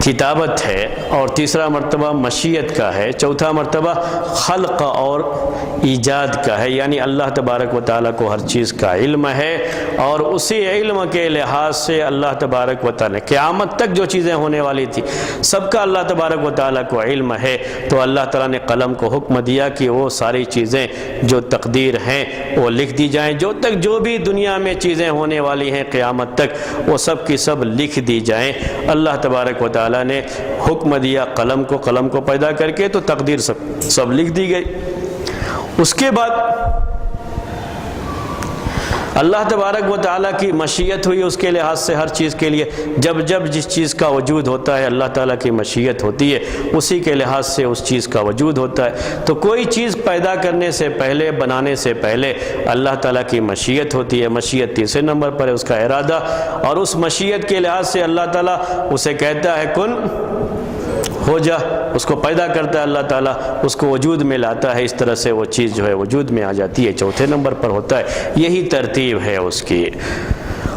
کتابت ہے، اور تیسرا مرتبہ مشیت کا ہے، چوتھا مرتبہ خلق اور ایجاد کا ہے، یعنی اللہ تبارک و تعالیٰ کو ہر چیز کا علم ہے، اور اسی علم کے لحاظ سے اللہ تبارک و تعالیٰ قیامت تک جو چیزیں ہونے والی تھی سب کا اللہ تبارک و تعالیٰ کو علم ہے۔ تو اللہ تعالیٰ نے قلم کو حکم دیا کہ وہ ساری چیزیں جو تقدیر ہیں وہ لکھ دی جائیں، جو بھی دنیا میں چیزیں ہونے والی ہیں قیامت تک وہ سب کی سب لکھ دی جائیں۔ اللہ تبارک و تعالیٰ نے حکم دیا قلم کو پیدا کر کے، تو تقدیر سب لکھ دی گئی۔ اس کے بعد اللہ تبارک و تعالیٰ کی مشیت ہوئی، اس کے لحاظ سے ہر چیز کے لیے جب جس چیز کا وجود ہوتا ہے اللہ تعالیٰ کی مشیت ہوتی ہے، اسی کے لحاظ سے اس چیز کا وجود ہوتا ہے۔ تو کوئی چیز پیدا کرنے سے پہلے، بنانے سے پہلے اللہ تعالیٰ کی مشیت ہوتی ہے۔ مشیت تیسرے نمبر پر ہے، اس کا ارادہ، اور اس مشیت کے لحاظ سے اللہ تعالیٰ اسے کہتا ہے کن ہو جا، اس کو پیدا کرتا ہے اللہ تعالیٰ، اس کو وجود میں لاتا ہے، اس طرح سے وہ چیز جو ہے وجود میں آ جاتی ہے، چوتھے نمبر پر ہوتا ہے۔ یہی ترتیب ہے اس کی۔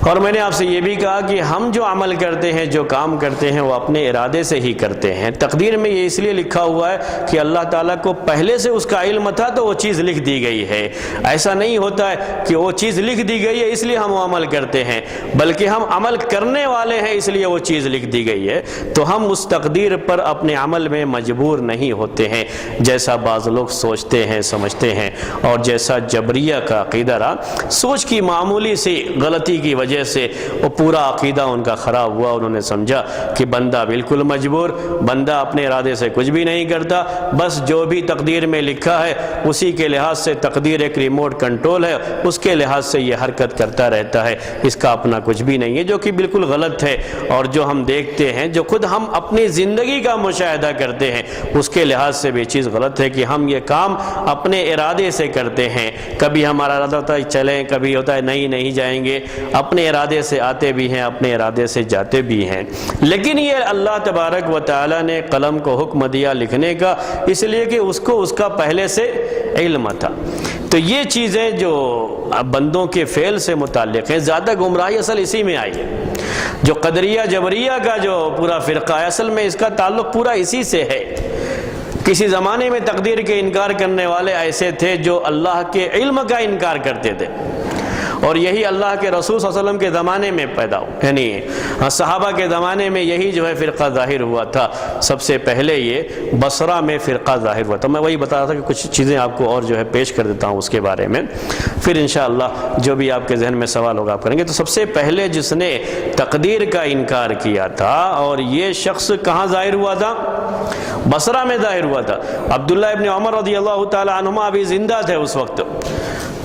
اور میں نے آپ سے یہ بھی کہا کہ ہم جو عمل کرتے ہیں، جو کام کرتے ہیں، وہ اپنے ارادے سے ہی کرتے ہیں۔ تقدیر میں یہ اس لیے لکھا ہوا ہے کہ اللہ تعالیٰ کو پہلے سے اس کا علم تھا تو وہ چیز لکھ دی گئی ہے۔ ایسا نہیں ہوتا ہے کہ وہ چیز لکھ دی گئی ہے اس لیے ہم وہ عمل کرتے ہیں، بلکہ ہم عمل کرنے والے ہیں اس لیے وہ چیز لکھ دی گئی ہے۔ تو ہم اس تقدیر پر اپنے عمل میں مجبور نہیں ہوتے ہیں، جیسا بعض لوگ سوچتے ہیں، سمجھتے ہیں، اور جیسا جبریہ کا عقیدہ رہا۔ سوچ کی معمولی سی غلطی کی وجہ سے وہ پورا عقیدہ ان کا خراب ہوا۔ انہوں نے سمجھا کہ بندہ بالکل مجبور، بندہ اپنے ارادے سے کچھ بھی نہیں کرتا، بس جو بھی تقدیر میں لکھا ہے اسی کے لحاظ سے، تقدیر ایک ریموٹ کنٹرول ہے، اس کے لحاظ سے یہ حرکت کرتا رہتا ہے، اس کا اپنا کچھ بھی نہیں ہے، جو کہ بالکل غلط ہے۔ اور جو ہم دیکھتے ہیں، جو خود ہم اپنی زندگی کا مشاہدہ کرتے ہیں، اس کے لحاظ سے بھی چیز غلط ہے کہ ہم یہ کام اپنے ارادے سے کرتے ہیں۔ کبھی ہمارا ارادہ ہوتا ہے چلیں، کبھی ہوتا ہے نہیں جائیں گے، اپنے ارادے سے آتے بھی ہیں، اپنے ارادے سے جاتے بھی ہیں۔ لیکن یہ اللہ تبارک و تعالیٰ نے قلم کو حکم دیا لکھنے کا، اس لیے کہ اس کو اس کا پہلے سے علم تھا۔ تو یہ چیزیں جو بندوں کے فعل سے متعلق ہیں، زیادہ گمراہی اصل اسی میں آئی ہے۔ جو قدریہ جبریہ کا جو پورا فرقہ ہے، اصل میں اس کا تعلق پورا اسی سے ہے۔ کسی زمانے میں تقدیر کے انکار کرنے والے ایسے تھے جو اللہ کے علم کا انکار کرتے تھے، اور یہی اللہ کے رسول صلی اللہ علیہ وسلم کے زمانے میں پیدا ہوا، یعنی صحابہ کے زمانے میں یہی جو ہے فرقہ ظاہر ہوا تھا۔ سب سے پہلے یہ بصرہ میں فرقہ ظاہر ہوا تھا۔ میں وہی بتا رہا تھا کہ کچھ چیزیں آپ کو اور جو ہے پیش کر دیتا ہوں اس کے بارے میں، پھر انشاءاللہ جو بھی آپ کے ذہن میں سوال ہوگا آپ کریں گے۔ تو سب سے پہلے جس نے تقدیر کا انکار کیا تھا، اور یہ شخص کہاں ظاہر ہوا تھا؟ بصرہ میں ظاہر ہوا تھا۔ عبداللہ ابن عمر رضی اللہ تعالی عنہما ابھی زندہ تھے اس وقت،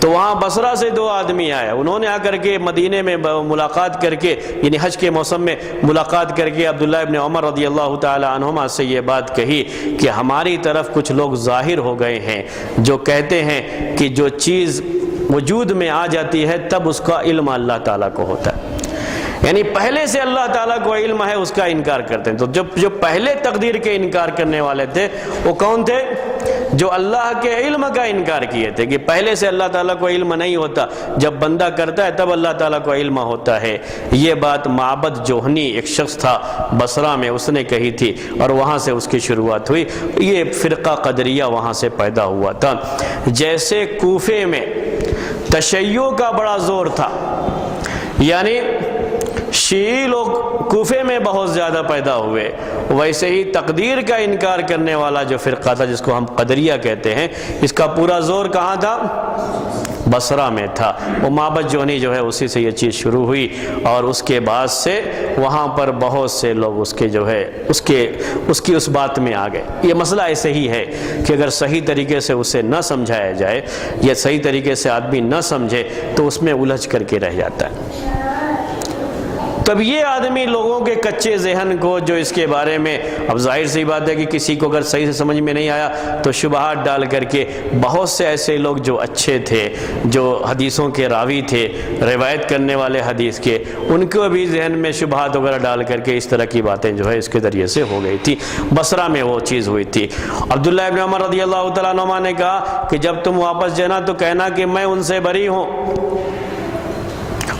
تو وہاں بصرہ سے دو آدمی آئے، انہوں نے آ کر کے مدینے میں ملاقات کر کے، یعنی حج کے موسم میں ملاقات کر کے عبداللہ ابن عمر رضی اللہ تعالی عنہما سے یہ بات کہی کہ ہماری طرف کچھ لوگ ظاہر ہو گئے ہیں جو کہتے ہیں کہ جو چیز وجود میں آ جاتی ہے تب اس کا علم اللہ تعالیٰ کو ہوتا ہے، یعنی پہلے سے اللہ تعالیٰ کو علم ہے، اس کا انکار کرتے ہیں۔ تو جو پہلے تقدیر کے انکار کرنے والے تھے وہ کون تھے؟ جو اللہ کے علم کا انکار کیے تھے، کہ پہلے سے اللہ تعالیٰ کو علم نہیں ہوتا، جب بندہ کرتا ہے تب اللہ تعالیٰ کو علم ہوتا ہے۔ یہ بات معبد جوہنی ایک شخص تھا بصرہ میں، اس نے کہی تھی، اور وہاں سے اس کی شروعات ہوئی۔ یہ فرقہ قدریہ وہاں سے پیدا ہوا تھا۔ جیسے کوفے میں تشیع کا بڑا زور تھا، یعنی شیعی لوگ کوفے میں بہت زیادہ پیدا ہوئے، ویسے ہی تقدیر کا انکار کرنے والا جو فرقہ تھا جس کو ہم قدریہ کہتے ہیں، اس کا پورا زور کہاں تھا؟ بصرہ میں تھا۔ وہ معبد جوہنی جو ہے اسی سے یہ چیز شروع ہوئی، اور اس کے بعد سے وہاں پر بہت سے لوگ اس کے جو ہے اس کی اس بات میں آ گئے۔ یہ مسئلہ ایسے ہی ہے کہ اگر صحیح طریقے سے اسے نہ سمجھایا جائے یا صحیح طریقے سے آدمی نہ سمجھے تو اس میں الجھ کر کے رہ جاتا ہے۔ تب یہ آدمی لوگوں کے کچے ذہن کو، جو اس کے بارے میں، اب ظاہر سی بات ہے کہ کسی کو اگر صحیح سے سمجھ میں نہیں آیا تو شبہات ڈال کر کے بہت سے ایسے لوگ جو اچھے تھے، جو حدیثوں کے راوی تھے، روایت کرنے والے حدیث کے، ان کو بھی ذہن میں شبہات وغیرہ ڈال کر کے اس طرح کی باتیں جو ہے اس کے ذریعے سے ہو گئی تھی۔ بصرہ میں وہ چیز ہوئی تھی۔ عبداللہ ابن عمر رضی اللہ تعالیٰ عنہما نے کہا کہ جب تم واپس جانا تو کہنا کہ میں ان سے بری ہوں،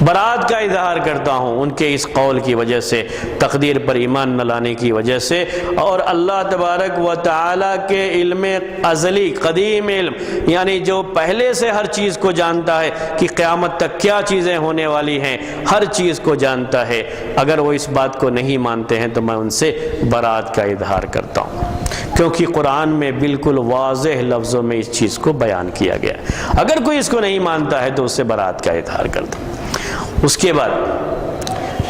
برات کا اظہار کرتا ہوں ان کے اس قول کی وجہ سے، تقدیر پر ایمان نہ لانے کی وجہ سے، اور اللہ تبارک و تعالیٰ کے علم ازلی قدیم علم، یعنی جو پہلے سے ہر چیز کو جانتا ہے کہ قیامت تک کیا چیزیں ہونے والی ہیں، ہر چیز کو جانتا ہے، اگر وہ اس بات کو نہیں مانتے ہیں تو میں ان سے برات کا اظہار کرتا ہوں، کیونکہ قرآن میں بالکل واضح لفظوں میں اس چیز کو بیان کیا گیا ہے۔ اگر کوئی اس کو نہیں مانتا ہے تو اس سے برات کا اظہار کرتا ہوں۔ اس کے بعد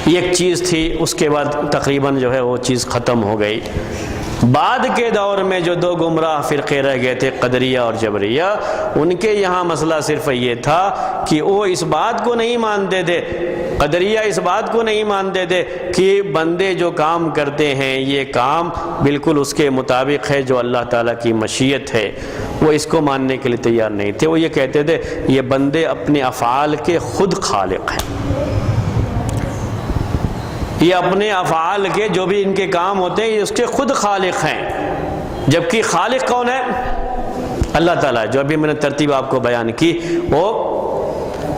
ایک چیز تھی، اس کے بعد تقریباً جو ہے وہ چیز ختم ہو گئی۔ بعد کے دور میں جو دو گمراہ فرقے رہ گئے تھے، قدریہ اور جبریہ، ان کے یہاں مسئلہ صرف یہ تھا کہ وہ اس بات کو نہیں مانتے تھے، قدریہ اس بات کو نہیں مانتے تھے کہ بندے جو کام کرتے ہیں یہ کام بالکل اس کے مطابق ہے جو اللہ تعالیٰ کی مشیت ہے، وہ اس کو ماننے کے لیے تیار نہیں تھے۔ وہ یہ کہتے تھے یہ بندے اپنے افعال کے خود خالق ہیں، یہ اپنے افعال کے جو بھی ان کے کام ہوتے ہیں یہ اس کے خود خالق ہیں، جبکہ خالق کون ہے؟ اللہ تعالیٰ، جو ابھی میں نے ترتیب آپ کو بیان کی، وہ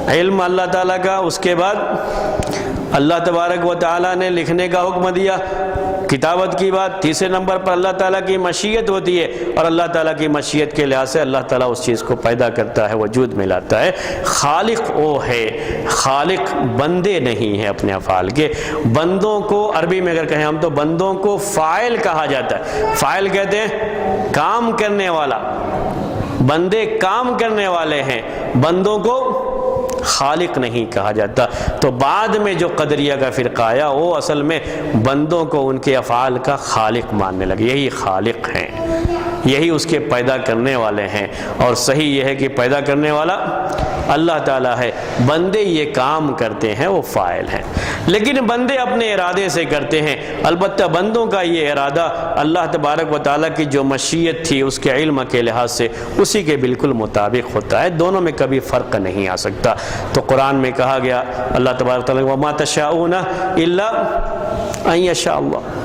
علم اللہ تعالیٰ کا، اس کے بعد اللہ تبارک و تعالیٰ نے لکھنے کا حکم دیا، کتابت کی بات، تیسرے نمبر پر اللہ تعالیٰ کی مشیت ہوتی ہے، اور اللہ تعالیٰ کی مشیت کے لحاظ سے اللہ تعالیٰ اس چیز کو پیدا کرتا ہے، وجود میں لاتا ہے۔ خالق وہ ہے، خالق بندے نہیں ہیں اپنے افعال کے۔ بندوں کو عربی میں اگر کہیں ہم تو بندوں کو فاعل کہا جاتا ہے۔ فاعل کہتے ہیں کام کرنے والا، بندے کام کرنے والے ہیں، بندوں کو خالق نہیں کہا جاتا۔ تو بعد میں جو قدریہ کا فرقہ آیا وہ اصل میں بندوں کو ان کے افعال کا خالق ماننے لگے، یہی خالق ہیں، یہی اس کے پیدا کرنے والے ہیں، اور صحیح یہ ہے کہ پیدا کرنے والا اللہ تعالیٰ ہے، بندے یہ کام کرتے ہیں وہ فاعل ہیں، لیکن بندے اپنے ارادے سے کرتے ہیں۔ البتہ بندوں کا یہ ارادہ اللہ تبارک و تعالیٰ کی جو مشیت تھی اس کے علم کے لحاظ سے اسی کے بالکل مطابق ہوتا ہے، دونوں میں کبھی فرق نہیں آ سکتا۔ تو قرآن میں کہا گیا اللہ تبارک و تعالیٰ وَمَا تَشَاءُونَ إِلَّا أَن يَشَاءَ اللَّهُ،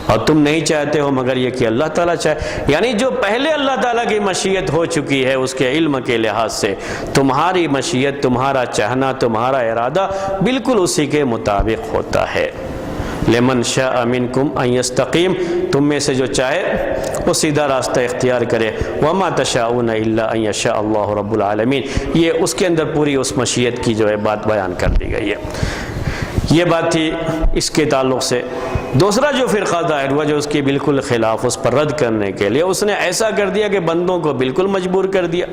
اور تم نہیں چاہتے ہو مگر یہ کہ اللہ تعالیٰ چاہے، یعنی جو پہلے اللہ تعالیٰ کی مشیت ہو چکی ہے اس کے علم کے لحاظ سے تمہاری مشیت، تمہارا چاہنا، تمہارا ارادہ بالکل اسی کے مطابق ہوتا ہے۔ لمن شاء منکم ان یستقیم، تم میں سے جو چاہے وہ سیدھا راستہ اختیار کرے۔ وما تشاءون الا ان یشاء اللہ رب العالمین، یہ اس کے اندر پوری اس مشیت کی جو ہے بات بیان کر دی گئی ہے۔ یہ بات تھی اس کے تعلق سے۔ دوسرا جو فرقہ ظاہر ہوا جو اس کے بالکل خلاف، اس پر رد کرنے کے لیے اس نے ایسا کر دیا کہ بندوں کو بالکل مجبور کر دیا۔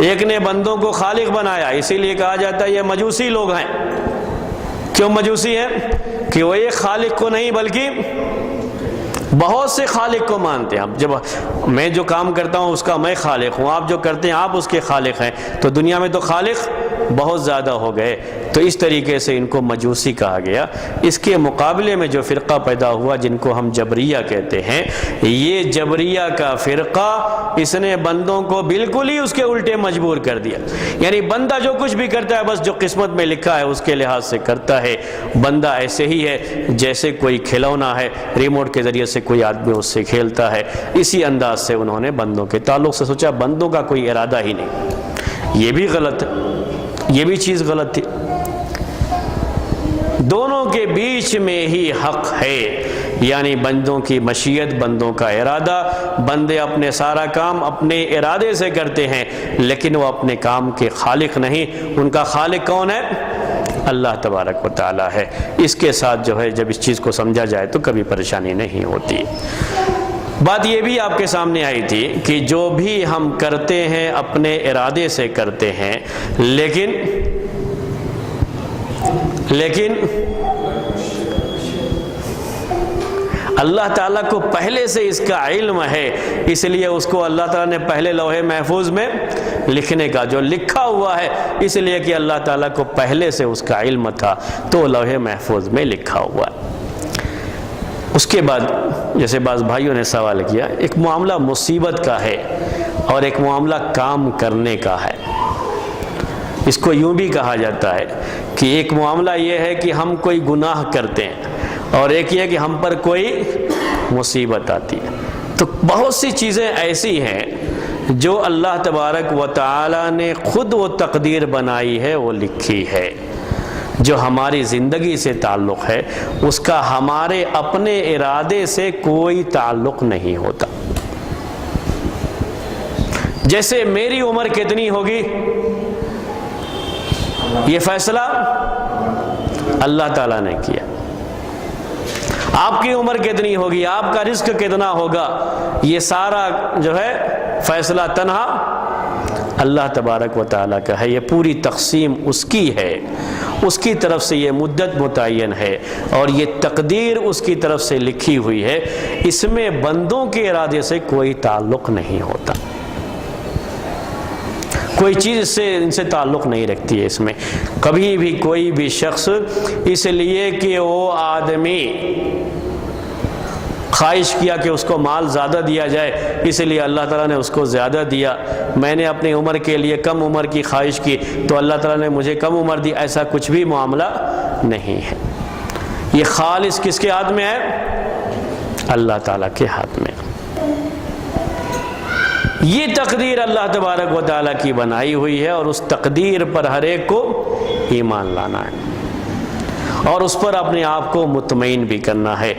ایک نے بندوں کو خالق بنایا، اسی لیے کہا جاتا ہے یہ مجوسی لوگ ہیں۔ کیوں مجوسی ہیں؟ کہ وہ ایک خالق کو نہیں بلکہ بہت سے خالق کو مانتے ہیں۔ اب جب میں جو کام کرتا ہوں اس کا میں خالق ہوں، آپ جو کرتے ہیں آپ اس کے خالق ہیں، تو دنیا میں تو خالق بہت زیادہ ہو گئے، تو اس طریقے سے ان کو مجوسی کہا گیا۔ اس کے مقابلے میں جو فرقہ پیدا ہوا جن کو ہم جبریہ کہتے ہیں، یہ جبریہ کا فرقہ اس نے بندوں کو بالکل ہی اس کے الٹے مجبور کر دیا، یعنی بندہ جو کچھ بھی کرتا ہے بس جو قسمت میں لکھا ہے اس کے لحاظ سے کرتا ہے۔ بندہ ایسے ہی ہے جیسے کوئی کھلونا ہے، ریموٹ کے ذریعے سے کوئی آدمی اس سے کھیلتا ہے، اسی انداز سے انہوں نے بندوں کے تعلق سے سوچا بندوں کا کوئی ارادہ ہی نہیں۔ یہ بھی غلط ہے، یہ بھی چیز غلط تھی۔ دونوں کے بیچ میں ہی حق ہے، یعنی بندوں کی مشیت، بندوں کا ارادہ، بندے اپنے سارا کام اپنے ارادے سے کرتے ہیں لیکن وہ اپنے کام کے خالق نہیں۔ ان کا خالق کون ہے؟ اللہ تبارک و تعالی ہے۔ اس کے ساتھ جو ہے جب اس چیز کو سمجھا جائے تو کبھی پریشانی نہیں ہوتی۔ بات یہ بھی آپ کے سامنے آئی تھی کہ جو بھی ہم کرتے ہیں اپنے ارادے سے کرتے ہیں، لیکن اللہ تعالیٰ کو پہلے سے اس کا علم ہے، اس لیے اس کو اللہ تعالیٰ نے پہلے لوح محفوظ میں لکھنے کا جو لکھا ہوا ہے، اس لیے کہ اللہ تعالیٰ کو پہلے سے اس کا علم تھا تو لوح محفوظ میں لکھا ہوا ہے۔ اس کے بعد جیسے بعض بھائیوں نے سوال کیا، ایک معاملہ مصیبت کا ہے اور ایک معاملہ کام کرنے کا ہے۔ اس کو یوں بھی کہا جاتا ہے کہ ایک معاملہ یہ ہے کہ ہم کوئی گناہ کرتے ہیں اور ایک یہ کہ ہم پر کوئی مصیبت آتی ہے۔ تو بہت سی چیزیں ایسی ہیں جو اللہ تبارک و تعالی نے خود وہ تقدیر بنائی ہے، وہ لکھی ہے۔ جو ہماری زندگی سے تعلق ہے اس کا ہمارے اپنے ارادے سے کوئی تعلق نہیں ہوتا۔ جیسے میری عمر کتنی ہوگی یہ فیصلہ اللہ تعالیٰ نے کیا، آپ کی عمر کتنی ہوگی، آپ کا رزق کتنا ہوگا، یہ سارا جو ہے فیصلہ تنہا اللہ تبارک و تعالیٰ کا ہے۔ یہ پوری تقسیم اس کی ہے، اس کی طرف سے یہ مدت متعین ہے اور یہ تقدیر اس کی طرف سے لکھی ہوئی ہے، اس میں بندوں کے ارادے سے کوئی تعلق نہیں ہوتا، کوئی چیز ان سے تعلق نہیں رکھتی ہے۔ اس میں کبھی بھی کوئی بھی شخص اس لیے کہ وہ آدمی خواہش کیا کہ اس کو مال زیادہ دیا جائے اس لیے اللہ تعالیٰ نے اس کو زیادہ دیا، میں نے اپنی عمر کے لیے کم عمر کی خواہش کی تو اللہ تعالیٰ نے مجھے کم عمر دی، ایسا کچھ بھی معاملہ نہیں ہے۔ یہ خالص کس کے ہاتھ میں ہے؟ اللہ تعالیٰ کے ہاتھ میں۔ یہ تقدیر اللہ تبارک و تعالیٰ کی بنائی ہوئی ہے اور اس تقدیر پر ہر ایک کو ایمان لانا ہے اور اس پر اپنے آپ کو مطمئن بھی کرنا ہے،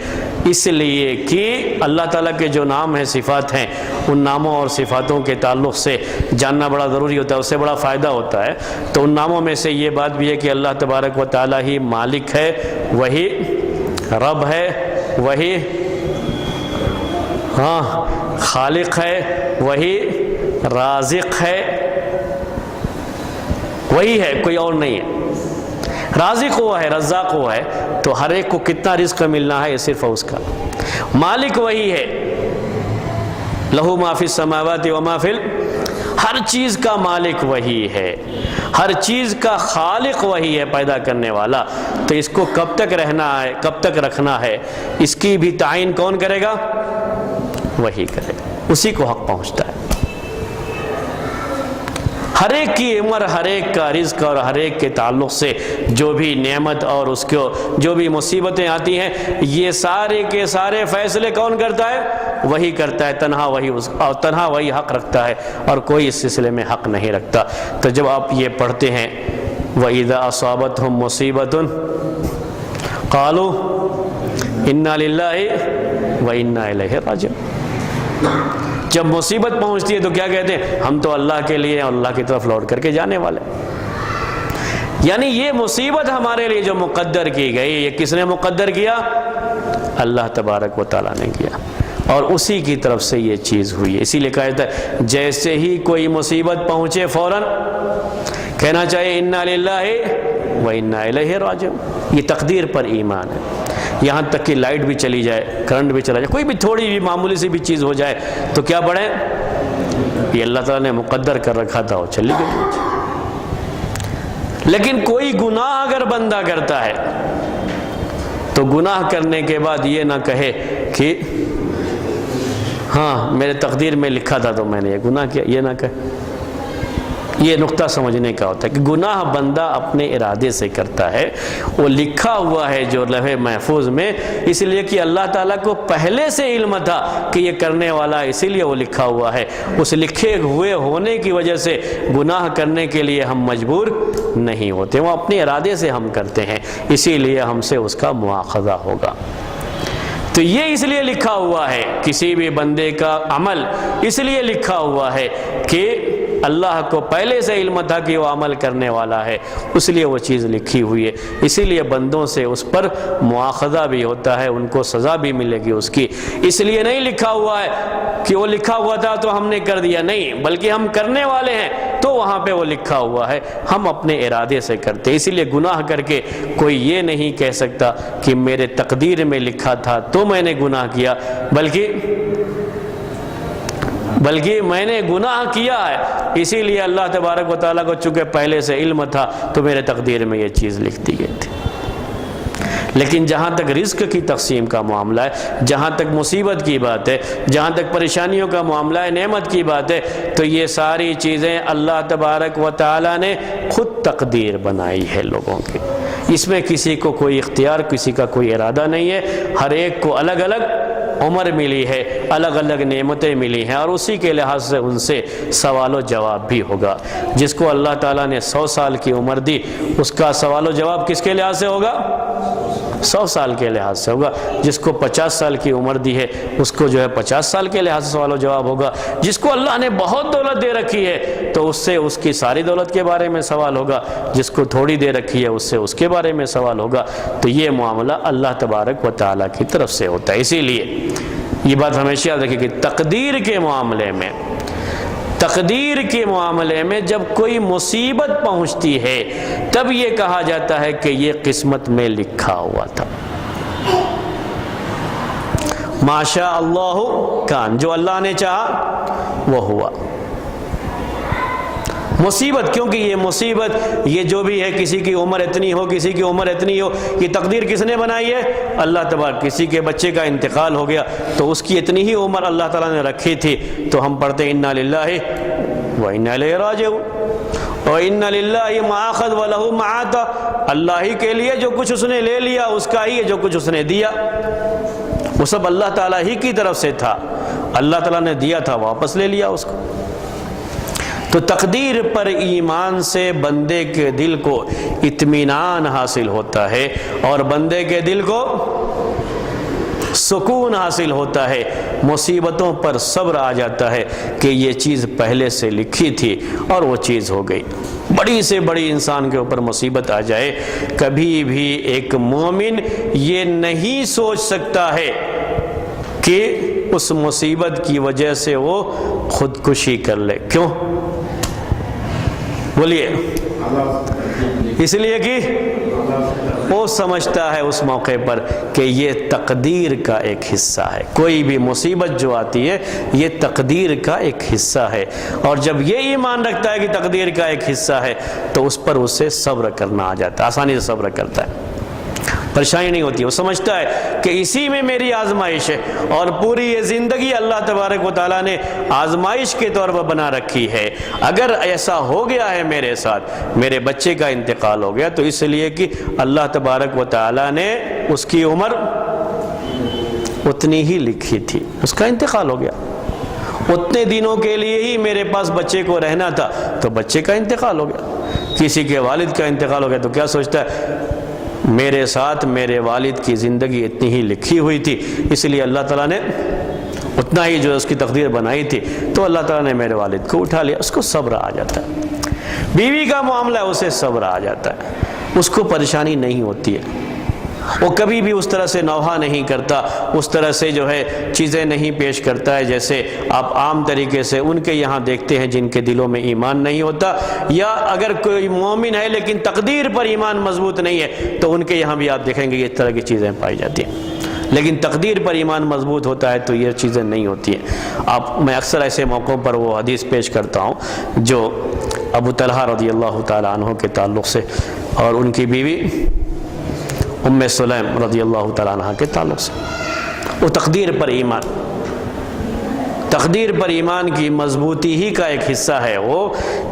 اس لیے کہ اللہ تعالیٰ کے جو نام ہیں صفات ہیں ان ناموں اور صفاتوں کے تعلق سے جاننا بڑا ضروری ہوتا ہے، اس سے بڑا فائدہ ہوتا ہے۔ تو ان ناموں میں سے یہ بات بھی ہے کہ اللہ تبارک و تعالیٰ ہی مالک ہے، وہی رب ہے، وہی خالق ہے، وہی رازق ہے، وہی ہے، کوئی اور نہیں ہے۔ رازق ہوا ہے، رزاق ہوا ہے، تو ہر ایک کو کتنا رزق ملنا ہے یہ صرف اس کا۔ مالک وہی ہے، لہو ما فی السماوات و ما فی ہر چیز کا مالک وہی ہے، ہر چیز کا خالق وہی ہے، پیدا کرنے والا۔ تو اس کو کب تک رہنا ہے، کب تک رکھنا ہے، اس کی بھی تعین کون کرے گا؟ وہی کرے گا، اسی کو حق پہنچتا ہے۔ ہر ایک کی عمر، ہر ایک کا رزق اور ہر ایک کے تعلق سے جو بھی نعمت اور اس کو جو بھی مصیبتیں آتی ہیں یہ سارے کے سارے فیصلے کون کرتا ہے؟ وہی کرتا ہے، تنہا وہی اور تنہا وہی حق رکھتا ہے اور کوئی اس سلسلے میں حق نہیں رکھتا۔ تو جب آپ یہ پڑھتے ہیں وَإِذَا أَصَابَتْهُمْ مُصِيبَةٌ قَالُوا إِنَّا لِلَّهِ وَإِنَّا إِلَيْهِ رَاجِعُونَ، جب مصیبت پہنچتی ہے تو کیا کہتے ہیں؟ ہم تو اللہ کے لیے اور اللہ کی طرف لوٹ کر کے جانے والے۔ یعنی یہ مصیبت ہمارے لیے جو مقدر کی گئی، یہ کس نے مقدر کیا؟ اللہ تبارک و تعالیٰ نے کیا اور اسی کی طرف سے یہ چیز ہوئی ہے۔ اسی لیے کہا جاتا ہے جیسے ہی کوئی مصیبت پہنچے فوراً کہنا چاہیے انا للہ و انا الیہ راجعون۔ یہ تقدیر پر ایمان ہے۔ یہاں تک کہ لائٹ بھی چلی جائے، کرنٹ بھی چلا جائے، کوئی بھی تھوڑی بھی معمولی سی بھی چیز ہو جائے تو کیا پڑھیں؟ یہ اللہ تعالیٰ نے مقدر کر رکھا تھا، وہ چلی گئی۔ لیکن کوئی گناہ اگر بندہ کرتا ہے تو گناہ کرنے کے بعد یہ نہ کہے کہ ہاں میرے تقدیر میں لکھا تھا تو میں نے یہ گناہ کیا، یہ نہ کہے۔ یہ نقطہ سمجھنے کا ہوتا ہے کہ گناہ بندہ اپنے ارادے سے کرتا ہے، وہ لکھا ہوا ہے جو لوح محفوظ میں، اس لیے کہ اللہ تعالیٰ کو پہلے سے علم تھا کہ یہ کرنے والا ہے، اسی لیے وہ لکھا ہوا ہے۔ اس لکھے ہوئے ہونے کی وجہ سے گناہ کرنے کے لیے ہم مجبور نہیں ہوتے، وہ اپنے ارادے سے ہم کرتے ہیں، اسی لیے ہم سے اس کا مواخذہ ہوگا۔ تو یہ اس لیے لکھا ہوا ہے، کسی بھی بندے کا عمل اس لیے لکھا ہوا ہے کہ اللہ کو پہلے سے علم تھا کہ وہ عمل کرنے والا ہے، اس لیے وہ چیز لکھی ہوئی ہے۔ اسی لیے بندوں سے اس پر مواخذہ بھی ہوتا ہے، ان کو سزا بھی ملے گی اس کی۔ اس لیے نہیں لکھا ہوا ہے کہ وہ لکھا ہوا تھا تو ہم نے کر دیا، نہیں، بلکہ ہم کرنے والے ہیں تو وہاں پہ وہ لکھا ہوا ہے، ہم اپنے ارادے سے کرتے ہیں۔ اسی لیے گناہ کر کے کوئی یہ نہیں کہہ سکتا کہ میرے تقدیر میں لکھا تھا تو میں نے گناہ کیا، بلکہ میں نے گناہ کیا ہے، اسی لیے اللہ تبارک و تعالیٰ کو چونکہ پہلے سے علم تھا تو میرے تقدیر میں یہ چیز لکھ دی گئی تھی۔ لیکن جہاں تک رزق کی تقسیم کا معاملہ ہے، جہاں تک مصیبت کی بات ہے، جہاں تک پریشانیوں کا معاملہ ہے، نعمت کی بات ہے، تو یہ ساری چیزیں اللہ تبارک و تعالیٰ نے خود تقدیر بنائی ہے لوگوں کی۔ اس میں کسی کو کوئی اختیار، کسی کا کوئی ارادہ نہیں ہے، ہر ایک کو الگ الگ عمر ملی ہے، الگ الگ نعمتیں ملی ہیں، اور اسی کے لحاظ سے ان سے سوال و جواب بھی ہوگا۔ جس کو اللہ تعالیٰ نے 100 سال کی عمر دی، اس کا سوال و جواب کس کے لحاظ سے ہوگا؟ 100 سال کے لحاظ سے ہوگا۔ جس کو 50 سال کی عمر دی ہے، اس کو جو ہے 50 سال کے لحاظ سے سوال و جواب ہوگا۔ جس کو اللہ نے بہت دولت دے رکھی ہے تو اس سے اس کی ساری دولت کے بارے میں سوال ہوگا، جس کو تھوڑی دے رکھی ہے اس سے اس کے بارے میں سوال ہوگا۔ تو یہ معاملہ اللہ تبارک و تعالیٰ کی طرف سے ہوتا ہے۔ اسی لیے یہ بات ہمیشہ یاد رکھیں کہ تقدیر کے معاملے میں جب کوئی مصیبت پہنچتی ہے تب یہ کہا جاتا ہے کہ یہ قسمت میں لکھا ہوا تھا۔ ما شاء اللہ کان، جو اللہ نے چاہا وہ ہوا۔ مصیبت، کیونکہ یہ مصیبت، یہ جو بھی ہے، کسی کی عمر اتنی ہو، کسی کی عمر اتنی ہو، یہ تقدیر کس نے بنائی ہے؟ اللہ تبارک۔ کسی کے بچے کا انتقال ہو گیا تو اس کی اتنی ہی عمر اللہ تعالیٰ نے رکھی تھی، تو ہم پڑھتے ہیں انا للہ و انا الیہ راجعون، اور انا للہ ما اخذ ولہ ما عطا، اللہ ہی کے لیے جو کچھ اس نے لے لیا اس کا ہی ہے جو کچھ اس نے دیا، وہ سب اللہ تعالیٰ ہی کی طرف سے تھا۔ اللہ تعالیٰ نے دیا تھا، واپس لے لیا اس کو۔ تو تقدیر پر ایمان سے بندے کے دل کو اطمینان حاصل ہوتا ہے، اور بندے کے دل کو سکون حاصل ہوتا ہے، مصیبتوں پر صبر آ جاتا ہے کہ یہ چیز پہلے سے لکھی تھی اور وہ چیز ہو گئی۔ بڑی سے بڑی انسان کے اوپر مصیبت آ جائے، کبھی بھی ایک مومن یہ نہیں سوچ سکتا ہے کہ اس مصیبت کی وجہ سے وہ خودکشی کر لے۔ کیوں؟ بولیے۔ اس لیے کہ وہ سمجھتا ہے اس موقع پر کہ یہ تقدیر کا ایک حصہ ہے۔ کوئی بھی مصیبت جو آتی ہے یہ تقدیر کا ایک حصہ ہے، اور جب یہ ایمان رکھتا ہے کہ تقدیر کا ایک حصہ ہے تو اس پر اسے صبر کرنا آ جاتا ہے، آسانی سے صبر کرتا ہے، پریشانی نہیں ہوتی۔ وہ سمجھتا ہے کہ اسی میں میری آزمائش ہے، اور پوری یہ زندگی اللہ تبارک و تعالیٰ نے آزمائش کے طور پر بنا رکھی ہے۔ اگر ایسا ہو گیا ہے میرے ساتھ، میرے بچے کا انتقال ہو گیا، تو اس لیے کہ اللہ تبارک و تعالیٰ نے اس کی عمر اتنی ہی لکھی تھی، اس کا انتقال ہو گیا۔ اتنے دنوں کے لیے ہی میرے پاس بچے کو رہنا تھا تو بچے کا انتقال ہو گیا۔ کسی کے والد کا انتقال ہو گیا تو کیا سوچتا ہے، میرے ساتھ میرے والد کی زندگی اتنی ہی لکھی ہوئی تھی، اس لیے اللہ تعالیٰ نے اتنا ہی جو اس کی تقدیر بنائی تھی، تو اللہ تعالیٰ نے میرے والد کو اٹھا لیا۔ اس کو صبر آ جاتا ہے۔ بیوی کا معاملہ ہے، اسے صبر آ جاتا ہے، اس کو پریشانی نہیں ہوتی ہے، وہ کبھی بھی اس طرح سے نوحہ نہیں کرتا، اس طرح سے جو ہے چیزیں نہیں پیش کرتا ہے جیسے آپ عام طریقے سے ان کے یہاں دیکھتے ہیں جن کے دلوں میں ایمان نہیں ہوتا، یا اگر کوئی مومن ہے لیکن تقدیر پر ایمان مضبوط نہیں ہے تو ان کے یہاں بھی آپ دیکھیں گے یہ اس طرح کی چیزیں پائی جاتی ہیں۔ لیکن تقدیر پر ایمان مضبوط ہوتا ہے تو یہ چیزیں نہیں ہوتی ہیں۔ میں اکثر ایسے موقعوں پر وہ حدیث پیش کرتا ہوں جو ابو طلحہ رضی اللہ تعالیٰ عنہ کے تعلق سے اور ان کی بیوی ام سلیم رضی اللہ تعالیٰ عنہ کے تعلق سے، وہ تقدیر پر ایمان کی مضبوطی ہی کا ایک حصہ ہے وہ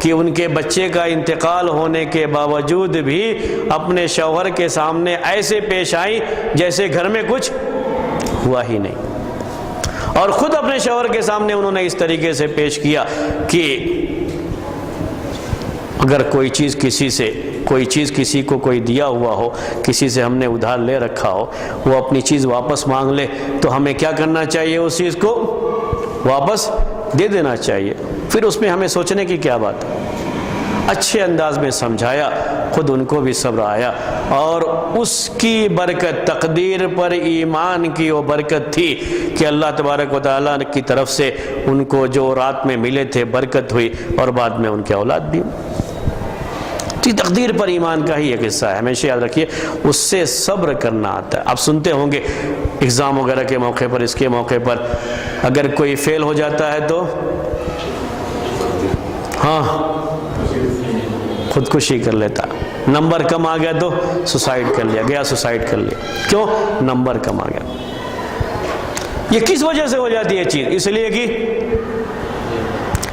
کہ ان کے بچے کا انتقال ہونے کے باوجود بھی اپنے شوہر کے سامنے ایسے پیش آئیں جیسے گھر میں کچھ ہوا ہی نہیں، اور خود اپنے شوہر کے سامنے انہوں نے اس طریقے سے پیش کیا کہ اگر کوئی چیز کسی کو کوئی دیا ہوا ہو، کسی سے ہم نے ادھار لے رکھا ہو، وہ اپنی چیز واپس مانگ لے تو ہمیں کیا کرنا چاہیے، اس چیز کو واپس دے دینا چاہیے۔ پھر اس میں ہمیں سوچنے کی کیا بات ہے، اچھے انداز میں سمجھایا، خود ان کو بھی صبر آیا، اور اس کی برکت، تقدیر پر ایمان کی وہ برکت تھی کہ اللہ تبارک و تعالیٰ کی طرف سے ان کو جو رات میں ملے تھے برکت ہوئی، اور بعد میں ان کے اولاد بھی۔ تقدیر پر ایمان کا ہی ایک حصہ ہے، ہمیشہ یاد رکھیے، اس سے صبر کرنا آتا ہے۔ آپ سنتے ہوں گے ایگزام وغیرہ کے موقع پر، اس کے موقع پر اگر کوئی فیل ہو جاتا ہے تو خودکشی کر لیتا، نمبر کم آ گیا تو سوسائڈ کر لیا، سوسائڈ کر لیا۔ کیوں؟ نمبر کم آ گیا۔ یہ کس وجہ سے ہو جاتی ہے چیز؟ اس لیے کہ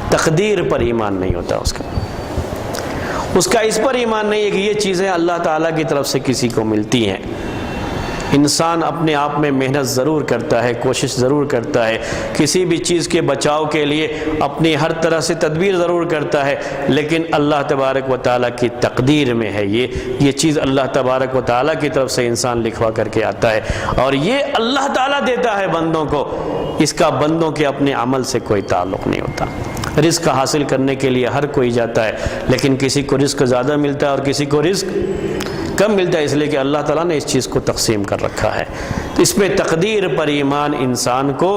تقدیر پر ایمان نہیں ہوتا اس کا اس پر ایمان نہیں ہے کہ یہ چیزیں اللہ تعالیٰ کی طرف سے کسی کو ملتی ہیں، انسان اپنے آپ میں محنت ضرور کرتا ہے، کوشش ضرور کرتا ہے، کسی بھی چیز کے بچاؤ کے لیے اپنی ہر طرح سے تدبیر ضرور کرتا ہے، لیکن اللہ تبارک و تعالیٰ کی تقدیر میں ہے یہ چیز اللہ تبارک و تعالیٰ کی طرف سے انسان لکھوا کر کے آتا ہے، اور یہ اللہ تعالیٰ دیتا ہے بندوں کو، اس کا بندوں کے اپنے عمل سے کوئی تعلق نہیں ہوتا۔ رزق حاصل کرنے کے لیے ہر کوئی جاتا ہے، لیکن کسی کو رزق زیادہ ملتا ہے اور کسی کو رزق کم ملتا ہے، اس لیے کہ اللہ تعالیٰ نے اس چیز کو تقسیم کر رکھا ہے۔ اس میں تقدیر پر ایمان انسان کو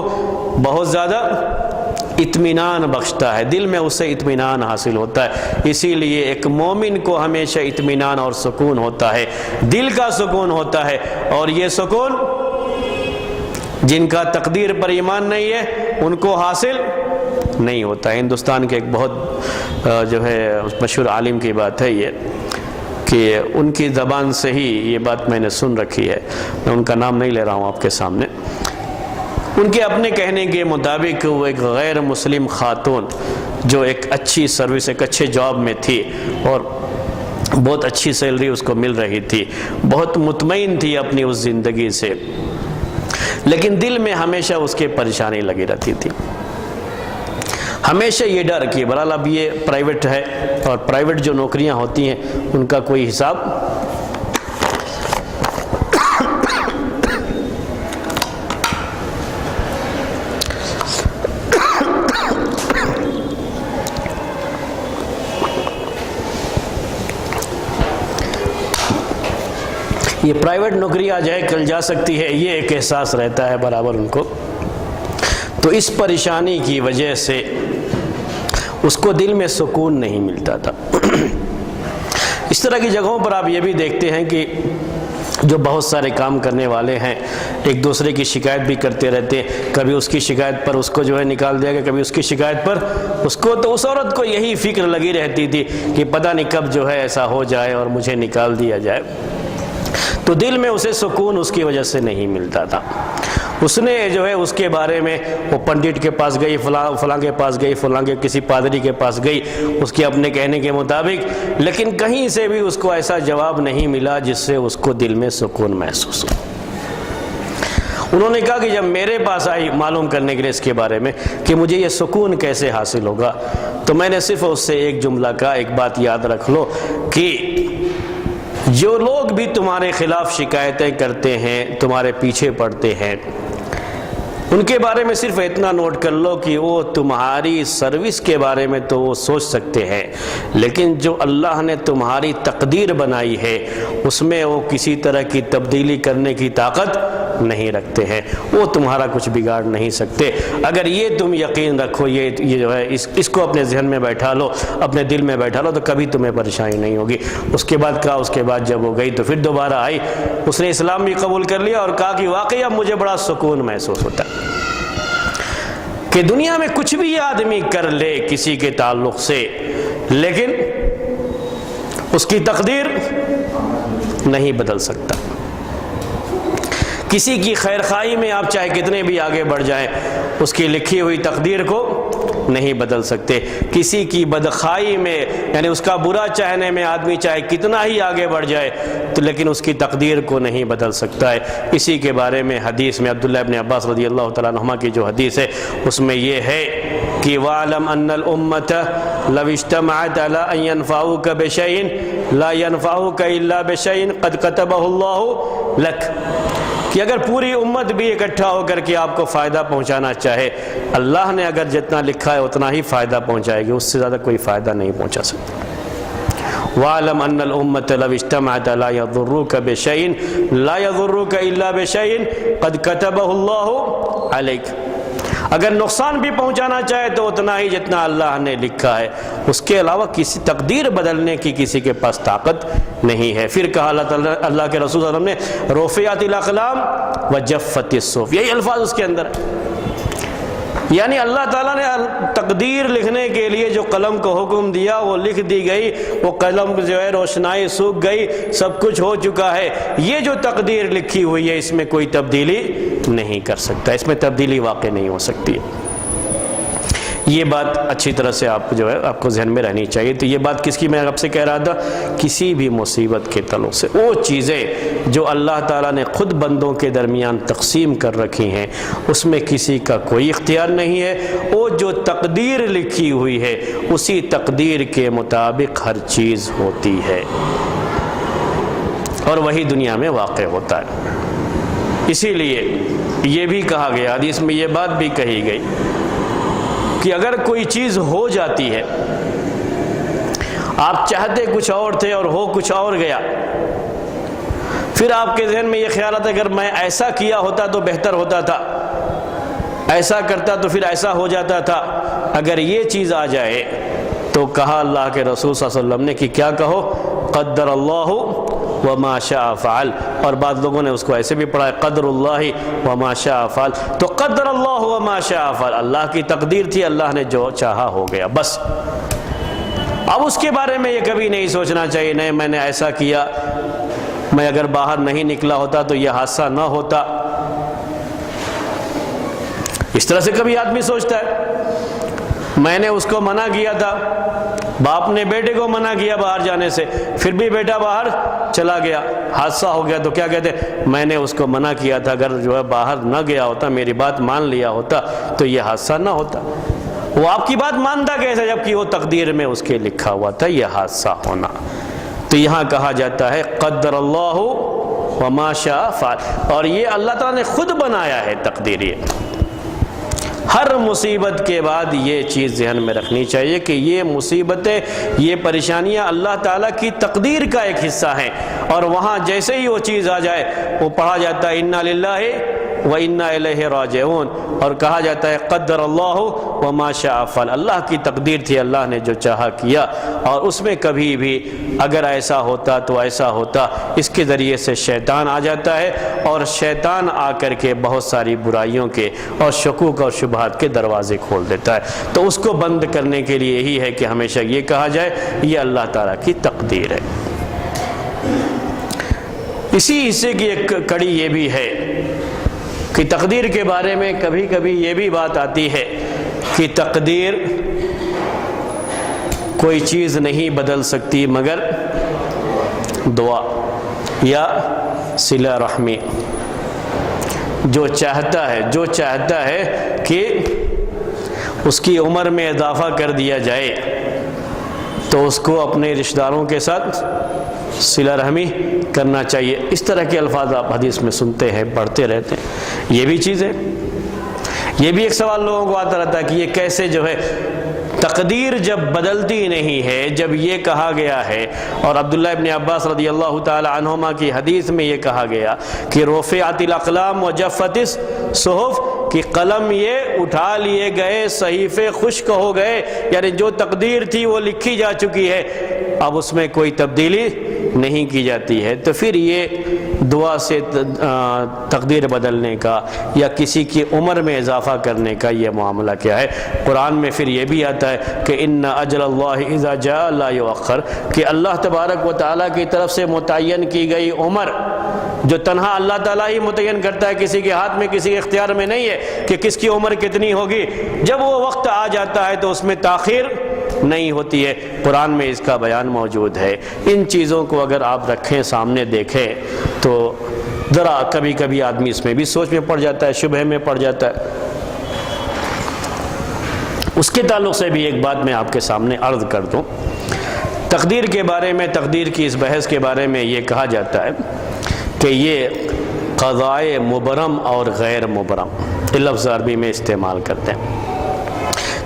بہت زیادہ اطمینان بخشتا ہے، دل میں اسے اطمینان حاصل ہوتا ہے۔ اسی لیے ایک مومن کو ہمیشہ اطمینان اور سکون ہوتا ہے، دل کا سکون ہوتا ہے، اور یہ سکون جن کا تقدیر پر ایمان نہیں ہے ان کو حاصل نہیں ہوتا ہے۔ ہندوستان کے ایک بہت جو ہے مشہور عالم کی بات ہے یہ، کہ ان کی زبان سے ہی یہ بات میں نے سن رکھی ہے، میں ان کا نام نہیں لے رہا ہوں آپ کے سامنے۔ ان کے اپنے کہنے کے مطابق وہ ایک غیر مسلم خاتون جو ایک اچھی سروس، ایک اچھے جاب میں تھی اور بہت اچھی سیلری اس کو مل رہی تھی، بہت مطمئن تھی اپنی اس زندگی سے، لیکن دل میں ہمیشہ اس کے پریشانی لگی رہتی تھی، ہمیشہ یہ ڈر کہ بہرحال اب یہ پرائیویٹ ہے، اور پرائیویٹ جو نوکریاں ہوتی ہیں ان کا کوئی حساب یہ پرائیویٹ نوکری آ جائے کل جا سکتی ہے، یہ ایک احساس رہتا ہے برابر ان کو۔ تو اس پریشانی کی وجہ سے اس کو دل میں سکون نہیں ملتا تھا۔ اس طرح کی جگہوں پر آپ یہ بھی دیکھتے ہیں کہ جو بہت سارے کام کرنے والے ہیں ایک دوسرے کی شکایت بھی کرتے رہتے ہیں، کبھی اس کی شکایت پر اس کو جو ہے نکال دیا گیا، کبھی اس کی شکایت پر اس کو، تو اس عورت کو یہی فکر لگی رہتی تھی کہ پتہ نہیں کب جو ہے ایسا ہو جائے اور مجھے نکال دیا جائے، تو دل میں اسے سکون اس کی وجہ سے نہیں ملتا تھا۔ اس نے جو ہے اس کے بارے میں وہ پنڈت کے پاس گئی، فلاں کے پاس گئی، فلاں کے کسی پادری کے پاس گئی اس کے اپنے کہنے کے مطابق، لیکن کہیں سے بھی اس کو ایسا جواب نہیں ملا جس سے اس کو دل میں سکون محسوس ہو۔ انہوں نے کہا کہ جب میرے پاس آئی معلوم کرنے کے لیے اس کے بارے میں کہ مجھے یہ سکون کیسے حاصل ہوگا، تو میں نے صرف اس سے ایک جملہ کہا، ایک بات یاد رکھ لو کہ جو لوگ بھی تمہارے خلاف شکایتیں کرتے ہیں، تمہارے پیچھے پڑتے ہیں، ان کے بارے میں صرف اتنا نوٹ کر لو کہ وہ تمہاری سروس کے بارے میں تو وہ سوچ سکتے ہیں، لیکن جو اللہ نے تمہاری تقدیر بنائی ہے اس میں وہ کسی طرح کی تبدیلی کرنے کی طاقت نہیں رکھتے ہیں، وہ تمہارا کچھ بگاڑ نہیں سکتے۔ اگر یہ تم یقین رکھو، یہ جو ہے اس کو اپنے ذہن میں بیٹھا لو، اپنے دل میں بیٹھا لو، تو کبھی تمہیں پریشانی نہیں ہوگی۔ اس کے بعد کہا، اس کے بعد جب وہ گئی تو پھر دوبارہ آئی، اس نے اسلام بھی قبول کر لیا اور کہا کہ واقعی اب مجھے بڑا سکون محسوس ہوتا ہے کہ دنیا میں کچھ بھی آدمی کر لے کسی کے تعلق سے، لیکن اس کی تقدیر نہیں بدل سکتا۔ کسی کی خیر خواہی میں آپ چاہے کتنے بھی آگے بڑھ جائیں، اس کی لکھی ہوئی تقدیر کو نہیں بدل سکتے۔ کسی کی بدخواہی میں، یعنی اس کا برا چاہنے میں آدمی چاہے کتنا ہی آگے بڑھ جائے تو لیکن اس کی تقدیر کو نہیں بدل سکتا ہے۔ اسی کے بارے میں حدیث میں عبداللہ ابن عباس رضی اللہ تعالیٰ عنہما کی جو حدیث ہے اس میں یہ ہے کہ وَاعْلَمْ أَنَّ الْأُمَّةَ لَوْ اجْتَمَعَتْ عَلَىٰ أَن يَنْفَعُوكَ بِشَيْءٍ لَا يَنْفَعُوكَ إِلَّا بِشَيْءٍ قَدْ كَتَبَهُ اللَّهُ لَكَ، کہ اگر پوری امت بھی اکٹھا ہو کر کے آپ کو فائدہ پہنچانا چاہے، اللہ نے اگر جتنا لکھا ہے اتنا ہی فائدہ پہنچائے گی، اس سے زیادہ کوئی فائدہ نہیں پہنچا سکتا۔ وَاعْلَمْ أَنَّ الْأُمَّةَ لَوْ اجْتَمَعَتْ عَلَىٰ يَضُرُّوكَ بِشَيْءٍ لَا يَضُرُّوكَ إِلَّا بِشَيْءٍ قَدْ كَتَبَهُ اللَّهُ عَلَيْكَ، اگر نقصان بھی پہنچانا چاہے تو اتنا ہی جتنا اللہ نے لکھا ہے، اس کے علاوہ کسی تقدیر بدلنے کی کسی کے پاس طاقت نہیں ہے۔ پھر کہا اللہ کے رسول صلی اللہ علیہ وسلم نے رفعت الاقلام وجفت الصحف، یہی الفاظ اس کے اندر، یعنی اللہ تعالیٰ نے تقدیر لکھنے کے لیے جو قلم کو حکم دیا وہ لکھ دی گئی، وہ قلم جو ہے روشنائی سوکھ گئی، سب کچھ ہو چکا ہے۔ یہ جو تقدیر لکھی ہوئی ہے اس میں کوئی تبدیلی نہیں کر سکتا، اس میں تبدیلی واقع نہیں ہو سکتی۔ یہ بات اچھی طرح سے آپ جو ہے آپ کو ذہن میں رہنی چاہیے۔ تو یہ بات کس کی میں آپ سے کہہ رہا تھا، کسی بھی مصیبت کے تعلق سے وہ چیزیں جو اللہ تعالیٰ نے خود بندوں کے درمیان تقسیم کر رکھی ہیں اس میں کسی کا کوئی اختیار نہیں ہے، وہ جو تقدیر لکھی ہوئی ہے اسی تقدیر کے مطابق ہر چیز ہوتی ہے اور وہی دنیا میں واقع ہوتا ہے۔ اسی لیے یہ بھی کہا گیا، حدیث میں یہ بات بھی کہی گئی کہ اگر کوئی چیز ہو جاتی ہے، آپ چاہتے کچھ اور تھے اور ہو کچھ اور گیا، پھر آپ کے ذہن میں یہ خیال آتا ہے اگر میں ایسا کیا ہوتا تو بہتر ہوتا تھا، ایسا کرتا تو پھر ایسا ہو جاتا تھا، اگر یہ چیز آ جائے تو کہا اللہ کے رسول صلی اللہ علیہ وسلم نے کہ کیا کہو، قدر اللہ وما شاء فعل، اور بعض لوگوں نے اس کو ایسے بھی پڑھا ہے قدر اللہ وما شاء فعل، تو قدر اللہ وما شاء فعل، اللہ کی تقدیر تھی، اللہ نے جو چاہا ہو گیا بس۔ اب اس کے بارے میں یہ کبھی نہیں سوچنا چاہیے نہیں میں نے ایسا کیا، میں اگر باہر نہیں نکلا ہوتا تو یہ حادثہ نہ ہوتا، اس طرح سے کبھی آدمی سوچتا ہے۔ میں نے اس کو منع کیا تھا، باپ نے بیٹے کو منع کیا باہر جانے سے، پھر بھی بیٹا باہر چلا گیا، حادثہ ہو گیا، تو کیا کہتے ہیں میں نے اس کو منع کیا تھا، اگر جو ہے باہر نہ گیا ہوتا، میری بات مان لیا ہوتا تو یہ حادثہ نہ ہوتا۔ وہ آپ کی بات مانتا کیسے جبکہ وہ تقدیر میں اس کے لکھا ہوا تھا یہ حادثہ ہونا۔ تو یہاں کہا جاتا ہے قدر اللہ وما شاء فعل، اور یہ اللہ تعالیٰ نے خود بنایا ہے تقدیر۔ ہر مصیبت کے بعد یہ چیز ذہن میں رکھنی چاہیے کہ یہ مصیبتیں، یہ پریشانیاں اللہ تعالیٰ کی تقدیر کا ایک حصہ ہیں، اور وہاں جیسے ہی وہ چیز آ جائے وہ پڑھا جاتا ہے انا للہ وَإِنَّا إِلَيْهِ رَاجِعُونَ، اور کہا جاتا ہے قدر اللہ وما شاء فعل، اللہ کی تقدیر تھی، اللہ نے جو چاہا کیا، اور اس میں کبھی بھی اگر ایسا ہوتا تو ایسا ہوتا، اس کے ذریعے سے شیطان آ جاتا ہے، اور شیطان آ کر کے بہت ساری برائیوں کے اور شکوک اور شبہات کے دروازے کھول دیتا ہے۔ تو اس کو بند کرنے کے لیے یہی ہے کہ ہمیشہ یہ کہا جائے یہ اللہ تعالیٰ کی تقدیر ہے۔ اسی حصے کی ایک کڑی یہ بھی ہے کہ تقدیر کے بارے میں کبھی کبھی یہ بھی بات آتی ہے کہ تقدیر کوئی چیز نہیں بدل سکتی مگر دعا یا صلہ رحمی۔ جو چاہتا ہے کہ اس کی عمر میں اضافہ کر دیا جائے تو اس کو اپنے رشتہ داروں کے ساتھ صلہ رحمی کرنا چاہیے۔ اس طرح کے الفاظ آپ حدیث میں سنتے ہیں، پڑھتے رہتے ہیں۔ یہ بھی چیز ہے، یہ بھی ایک سوال لوگوں کو آتا رہتا ہے کہ یہ کیسے جو ہے تقدیر جب بدلتی نہیں ہے، جب یہ کہا گیا ہے، اور عبداللہ ابن عباس رضی اللہ تعالی عنہما کی حدیث میں یہ کہا گیا کہ رفعت الاقلام وجفت الصحف، کہ قلم یہ اٹھا لیے گئے، صحیفے خشک ہو گئے، یعنی جو تقدیر تھی وہ لکھی جا چکی ہے، اب اس میں کوئی تبدیلی نہیں کی جاتی ہے۔ تو پھر یہ دعا سے تقدیر بدلنے کا یا کسی کی عمر میں اضافہ کرنے کا یہ معاملہ کیا ہے؟ قرآن میں پھر یہ بھی آتا ہے کہ ان اجل اللہ اذا جاء لا یؤخر، کہ اللہ تبارک و تعالیٰ کی طرف سے متعین کی گئی عمر جو تنہا اللہ تعالیٰ ہی متعین کرتا ہے، کسی کے ہاتھ میں کسی کے اختیار میں نہیں ہے کہ کس کی عمر کتنی ہوگی، جب وہ وقت آ جاتا ہے تو اس میں تاخیر نہیں ہوتی ہے۔ قرآن میں اس کا بیان موجود ہے۔ ان چیزوں کو اگر آپ رکھیں، سامنے دیکھیں، تو ذرا کبھی کبھی آدمی اس میں بھی سوچ میں پڑ جاتا ہے، شبہ میں پڑ جاتا ہے۔ اس کے تعلق سے بھی ایک بات میں آپ کے سامنے عرض کر دوں۔ تقدیر کے بارے میں، تقدیر کی اس بحث کے بارے میں یہ کہا جاتا ہے کہ یہ قضائے مبرم اور غیر مبرم، یہ لفظ عربی میں استعمال کرتے ہیں۔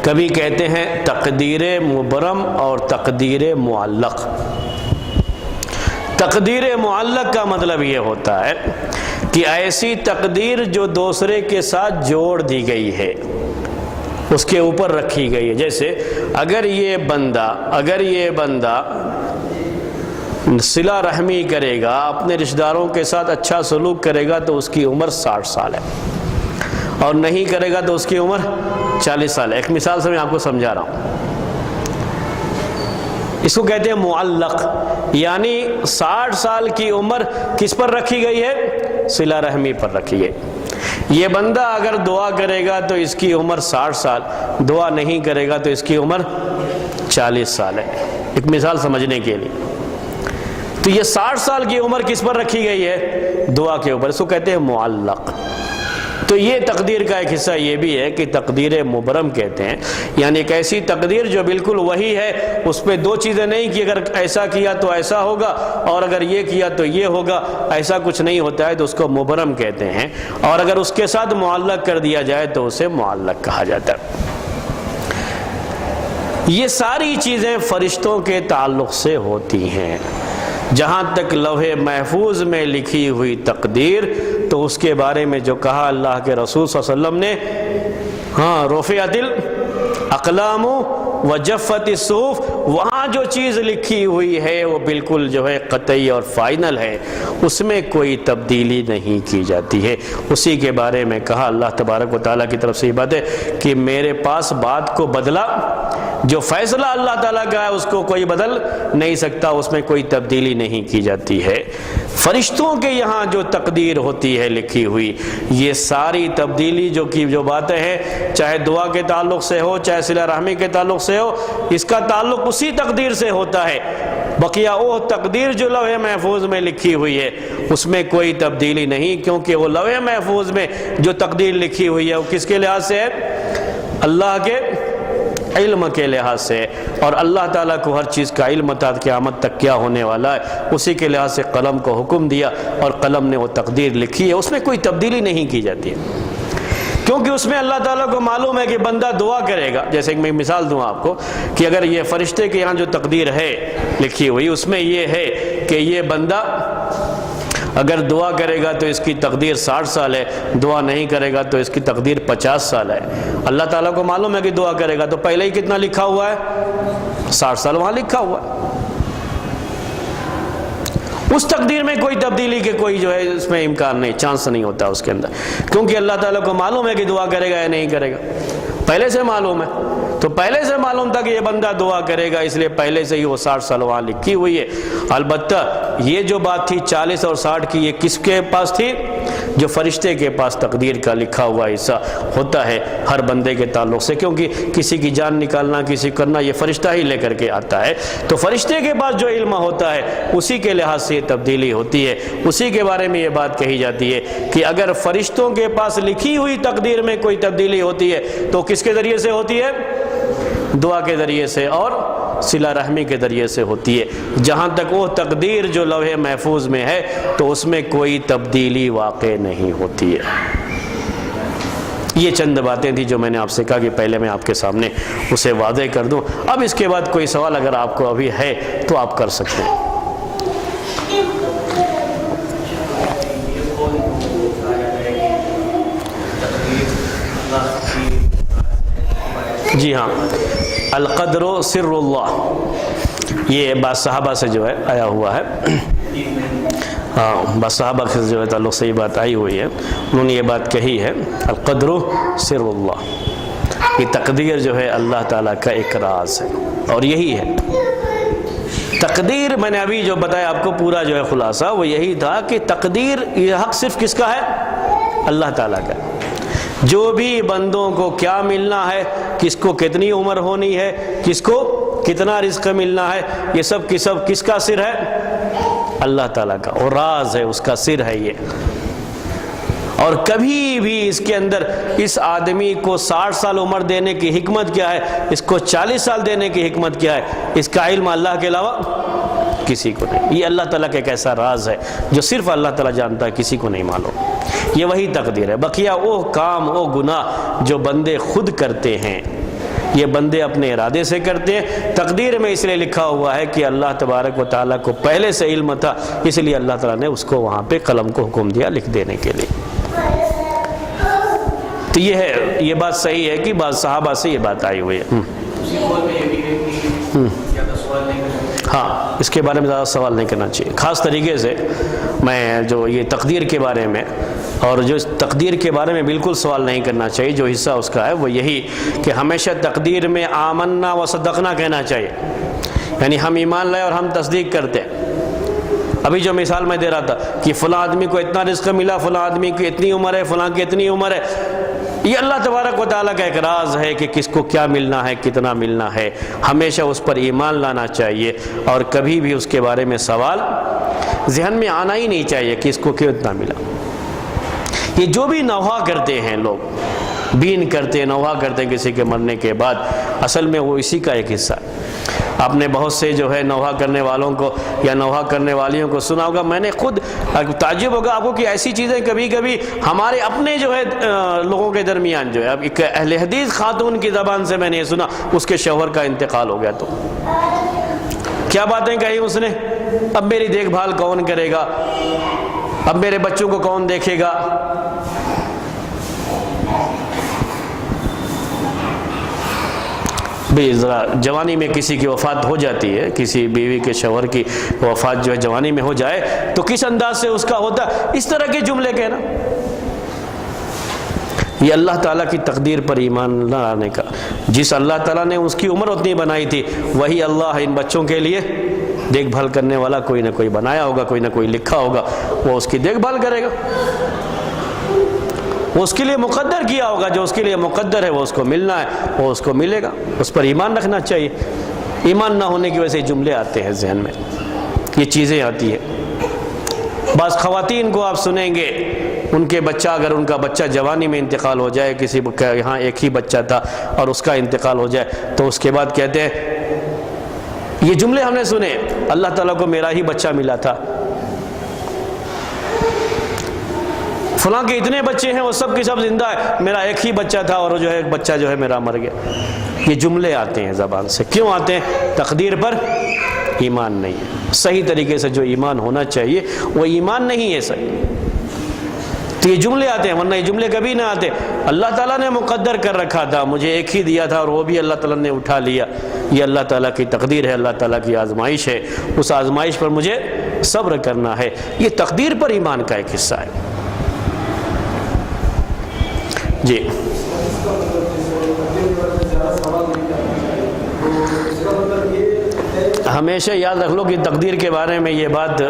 کبھی کہتے ہیں تقدیر مبرم اور تقدیر معلق۔ تقدیر معلق کا مطلب یہ ہوتا ہے کہ ایسی تقدیر جو دوسرے کے ساتھ جوڑ دی گئی ہے، اس کے اوپر رکھی گئی ہے۔ جیسے اگر یہ بندہ صلہ رحمی کرے گا، اپنے رشتہ داروں کے ساتھ اچھا سلوک کرے گا تو اس کی عمر 60 سال ہے، اور نہیں کرے گا تو اس کی عمر 40 سال ہے۔ ایک مثال سے میں آپ کو سمجھا رہا ہوں۔ اس کو کہتے ہیں معلق، یعنی 60 سال کی عمر کس پر رکھی گئی ہے؟ صلہ رحمی پر رکھی ہے۔ یہ بندہ اگر دعا کرے گا تو اس کی عمر 60 سال، دعا نہیں کرے گا تو اس کی عمر 40 سال ہے۔ ایک مثال سمجھنے کے لیے، تو یہ 60 سال کی عمر کس پر رکھی گئی ہے؟ دعا کے اوپر، اس کو کہتے ہیں معلق۔ تو یہ تقدیر کا ایک حصہ یہ بھی ہے کہ تقدیر مبرم کہتے ہیں، یعنی ایک ایسی تقدیر جو بالکل وہی ہے، اس پہ دو چیزیں نہیں کہ اگر ایسا کیا تو ایسا ہوگا اور اگر یہ کیا تو یہ ہوگا، ایسا کچھ نہیں ہوتا ہے، تو اس کو مبرم کہتے ہیں۔ اور اگر اس کے ساتھ معلق کر دیا جائے تو اسے معلق کہا جاتا ہے۔ یہ ساری چیزیں فرشتوں کے تعلق سے ہوتی ہیں۔ جہاں تک لوح محفوظ میں لکھی ہوئی تقدیر، تو اس کے بارے میں جو کہا اللہ کے رسول صلی اللہ علیہ وسلم نے، رفعت الاقلام وجفت الصحف، وہاں جو چیز لکھی ہوئی ہے وہ بالکل جو ہے قطعی اور فائنل ہے، اس میں کوئی تبدیلی نہیں کی جاتی ہے۔ اسی کے بارے میں کہا اللہ تبارک و تعالیٰ کی طرف سے یہ بات ہے کہ میرے پاس بات کو بدلا، جو فیصلہ اللہ تعالیٰ کا ہے اس کو کوئی بدل نہیں سکتا، اس میں کوئی تبدیلی نہیں کی جاتی ہے۔ فرشتوں کے یہاں جو تقدیر ہوتی ہے لکھی ہوئی، یہ ساری تبدیلی جو باتیں ہیں، چاہے دعا کے تعلق سے ہو، چاہے صلہ رحمی کے تعلق سے ہو، اس کا تعلق اسی تقدیر سے ہوتا ہے۔ بقیہ وہ تقدیر جو لوح محفوظ میں لکھی ہوئی ہے اس میں کوئی تبدیلی نہیں، کیونکہ وہ لوح محفوظ میں جو تقدیر لکھی ہوئی ہے وہ کس کے لحاظ سے ہے؟ اللہ کے علم کے لحاظ سے، اور اللہ تعالیٰ کو ہر چیز کا علم تھا قیامت تک کیا ہونے والا ہے، اسی کے لحاظ سے قلم کو حکم دیا اور قلم نے وہ تقدیر لکھی ہے، اس میں کوئی تبدیلی نہیں کی جاتی ہے، کیونکہ اس میں اللہ تعالیٰ کو معلوم ہے کہ بندہ دعا کرے گا۔ جیسے کہ میں مثال دوں آپ کو کہ اگر یہ فرشتے کے یہاں جو تقدیر ہے لکھی ہوئی، اس میں یہ ہے کہ یہ بندہ اگر دعا کرے گا تو اس کی تقدیر 60 سال ہے، دعا نہیں کرے گا تو اس کی تقدیر 50 سال ہے۔ اللہ تعالیٰ کو معلوم ہے کہ دعا کرے گا تو پہلے ہی کتنا لکھا ہوا ہے؟ 60 سال وہاں لکھا ہوا ہے۔ اس تقدیر میں کوئی تبدیلی کے کوئی جو ہے اس میں امکان نہیں، چانس نہیں ہوتا اس کے اندر، کیونکہ اللہ تعالیٰ کو معلوم ہے کہ دعا کرے گا یا نہیں کرے گا، پہلے سے معلوم ہے۔ تو پہلے سے معلوم تھا کہ یہ بندہ دعا کرے گا، اس لیے پہلے سے ہی وہ 60 سال وہاں لکھی ہوئی ہے۔ البتہ یہ جو بات تھی 40 اور 60 کی، یہ کس کے پاس تھی؟ جو فرشتے کے پاس تقدیر کا لکھا ہوا حصہ ہوتا ہے ہر بندے کے تعلق سے، کیونکہ کسی کی جان نکالنا، کسی کرنا، یہ فرشتہ ہی لے کر کے آتا ہے۔ تو فرشتے کے پاس جو علم ہوتا ہے اسی کے لحاظ سے یہ تبدیلی ہوتی ہے۔ اسی کے بارے میں یہ بات کہی جاتی ہے کہ اگر فرشتوں کے پاس لکھی ہوئی تقدیر میں کوئی تبدیلی ہوتی ہے تو کس کے ذریعے سے ہوتی ہے؟ دعا کے ذریعے سے اور صلہ رحمی کے ذریعے سے ہوتی ہے۔ جہاں تک وہ تقدیر جو لوح محفوظ میں ہے تو اس میں کوئی تبدیلی واقع نہیں ہوتی ہے۔ یہ چند باتیں تھیں جو میں نے آپ سے کہا کہ پہلے میں آپ کے سامنے اسے واضح کر دوں۔ اب اس کے بعد کوئی سوال اگر آپ کو ابھی ہے تو آپ کر سکتے ہیں۔ جی ہاں، القدر سر اللہ، یہ بات صحابہ سے جو ہے آیا ہوا ہے، بات صحابہ سے جو ہے تعلق سے یہ بات آئی ہوئی ہے، انہوں نے یہ بات کہی ہے، القدر سر اللہ، یہ تقدیر جو ہے اللہ تعالیٰ کا ایک راز ہے، اور یہی ہے تقدیر۔ میں نے ابھی جو بتایا آپ کو پورا جو ہے خلاصہ وہ یہی تھا کہ تقدیر یہ حق صرف کس کا ہے؟ اللہ تعالیٰ کا۔ جو بھی بندوں کو کیا ملنا ہے، کس کو کتنی عمر ہونی ہے، کس کو کتنا رزق ملنا ہے، یہ سب کی سب کس کا سر ہے؟ اللہ تعالیٰ کا، اور راز ہے، اس کا سر ہے یہ۔ اور کبھی بھی اس کے اندر اس آدمی کو 60 سال عمر دینے کی حکمت کیا ہے، اس کو 40 سال دینے کی حکمت کیا ہے، اس کا علم اللہ کے علاوہ کسی کو نہیں۔ یہ اللہ تعالیٰ کا ایک ایسا راز ہے جو صرف اللہ تعالیٰ جانتا ہے، کسی کو نہیں معلوم۔ یہ وہی تقدیر ہے۔ بقیہ وہ کام، وہ گناہ جو بندے خود کرتے ہیں، یہ بندے اپنے ارادے سے کرتے ہیں۔ تقدیر میں اس لیے لکھا ہوا ہے کہ اللہ تبارک و تعالیٰ کو پہلے سے علم تھا، اس لیے اللہ تعالیٰ نے اس کو وہاں پہ قلم کو حکم دیا لکھ دینے کے لیے۔ تو یہ ہے، یہ بات صحیح ہے کہ بعض صحابہ سے یہ بات آئی ہوئی ہے۔ ہاں، اس کے بارے میں زیادہ سوال نہیں کرنا چاہیے۔ خاص طریقے سے میں جو یہ تقدیر کے بارے میں اور جو تقدیر کے بارے میں بالکل سوال نہیں کرنا چاہیے، جو حصہ اس کا ہے وہ یہی کہ ہمیشہ تقدیر میں آمنا و صدقنا کہنا چاہیے، یعنی ہم ایمان لائے اور ہم تصدیق کرتے ہیں۔ ابھی جو مثال میں دے رہا تھا کہ فلاں آدمی کو اتنا رزق ملا، فلاں آدمی کی اتنی عمر ہے، فلاں کی اتنی عمر ہے، یہ اللہ تبارک و تعالیٰ کا ایک راز ہے کہ کس کو کیا ملنا ہے، کتنا ملنا ہے. ہمیشہ اس پر ایمان لانا چاہیے اور کبھی بھی اس کے بارے میں سوال ذہن میں آنا ہی نہیں چاہیے کہ اس کو کیوں اتنا ملا. یہ جو بھی نوحہ کرتے ہیں لوگ، بین کرتے ہیں، نوحہ کرتے ہیں کسی کے مرنے کے بعد، اصل میں وہ اسی کا ایک حصہ ہے. آپ نے بہت سے جو ہے نوحہ کرنے والوں کو یا نوحہ کرنے والیوں کو سنا ہوگا. میں نے خود تعجب ہوگا آپ کو کہ ایسی چیزیں کبھی کبھی ہمارے اپنے جو ہے لوگوں کے درمیان جو ہے، اب ایک اہل حدیث خاتون کی زبان سے میں نے یہ سنا اس کے شوہر کا انتقال ہو گیا تو کیا باتیں کہی اس نے، اب میری دیکھ بھال کون کرے گا، اب میرے بچوں کو کون دیکھے گا. بھی ذرا جوانی میں کسی کی وفات ہو جاتی ہے، کسی بیوی کے شوہر کی وفات جو ہے جوانی میں ہو جائے تو کس انداز سے اس کا ہوتا ہے، اس طرح کے جملے کہنا. یہ اللہ تعالیٰ کی تقدیر پر ایمان نہ لانے کا. جس اللہ تعالیٰ نے اس کی عمر اتنی بنائی تھی، وہی اللہ ان بچوں کے لیے دیکھ بھال کرنے والا کوئی نہ کوئی بنایا ہوگا، کوئی نہ کوئی لکھا ہوگا، وہ اس کی دیکھ بھال کرے گا. وہ اس کے لیے مقدر کیا ہوگا، جو اس کے لیے مقدر ہے وہ اس کو ملنا ہے، وہ اس کو ملے گا. اس پر ایمان رکھنا چاہیے. ایمان نہ ہونے کی وجہ سے جملے آتے ہیں ذہن میں، یہ چیزیں آتی ہیں. بعض خواتین کو آپ سنیں گے، ان کے بچہ، اگر ان کا بچہ جوانی میں انتقال ہو جائے، کسی کا یہاں ایک ہی بچہ تھا اور اس کا انتقال ہو جائے تو اس کے بعد کہتے ہیں، یہ جملے ہم نے سنے، اللہ تعالیٰ کو میرا ہی بچہ ملا تھا، فلاں کے اتنے بچے ہیں وہ سب کے سب زندہ ہے، میرا ایک ہی بچہ تھا اور جو ہے ایک بچہ جو ہے میرا مر گیا. یہ جملے آتے ہیں زبان سے. کیوں آتے ہیں؟ تقدیر پر ایمان نہیں ہے. صحیح طریقے سے جو ایمان ہونا چاہیے وہ ایمان نہیں ہے صحیح، تو یہ جملے آتے ہیں، ورنہ یہ جملے کبھی نہ آتے. اللہ تعالیٰ نے مقدر کر رکھا تھا، مجھے ایک ہی دیا تھا اور وہ بھی اللہ تعالیٰ نے اٹھا لیا. یہ اللہ تعالیٰ کی تقدیر ہے، اللہ تعالیٰ کی آزمائش ہے. اس آزمائش پر مجھے صبر کرنا ہے. یہ تقدیر پر ایمان کا ایک حصہ ہے. جی ہمیشہ یاد رکھ لو کہ تقدیر کے بارے میں یہ بات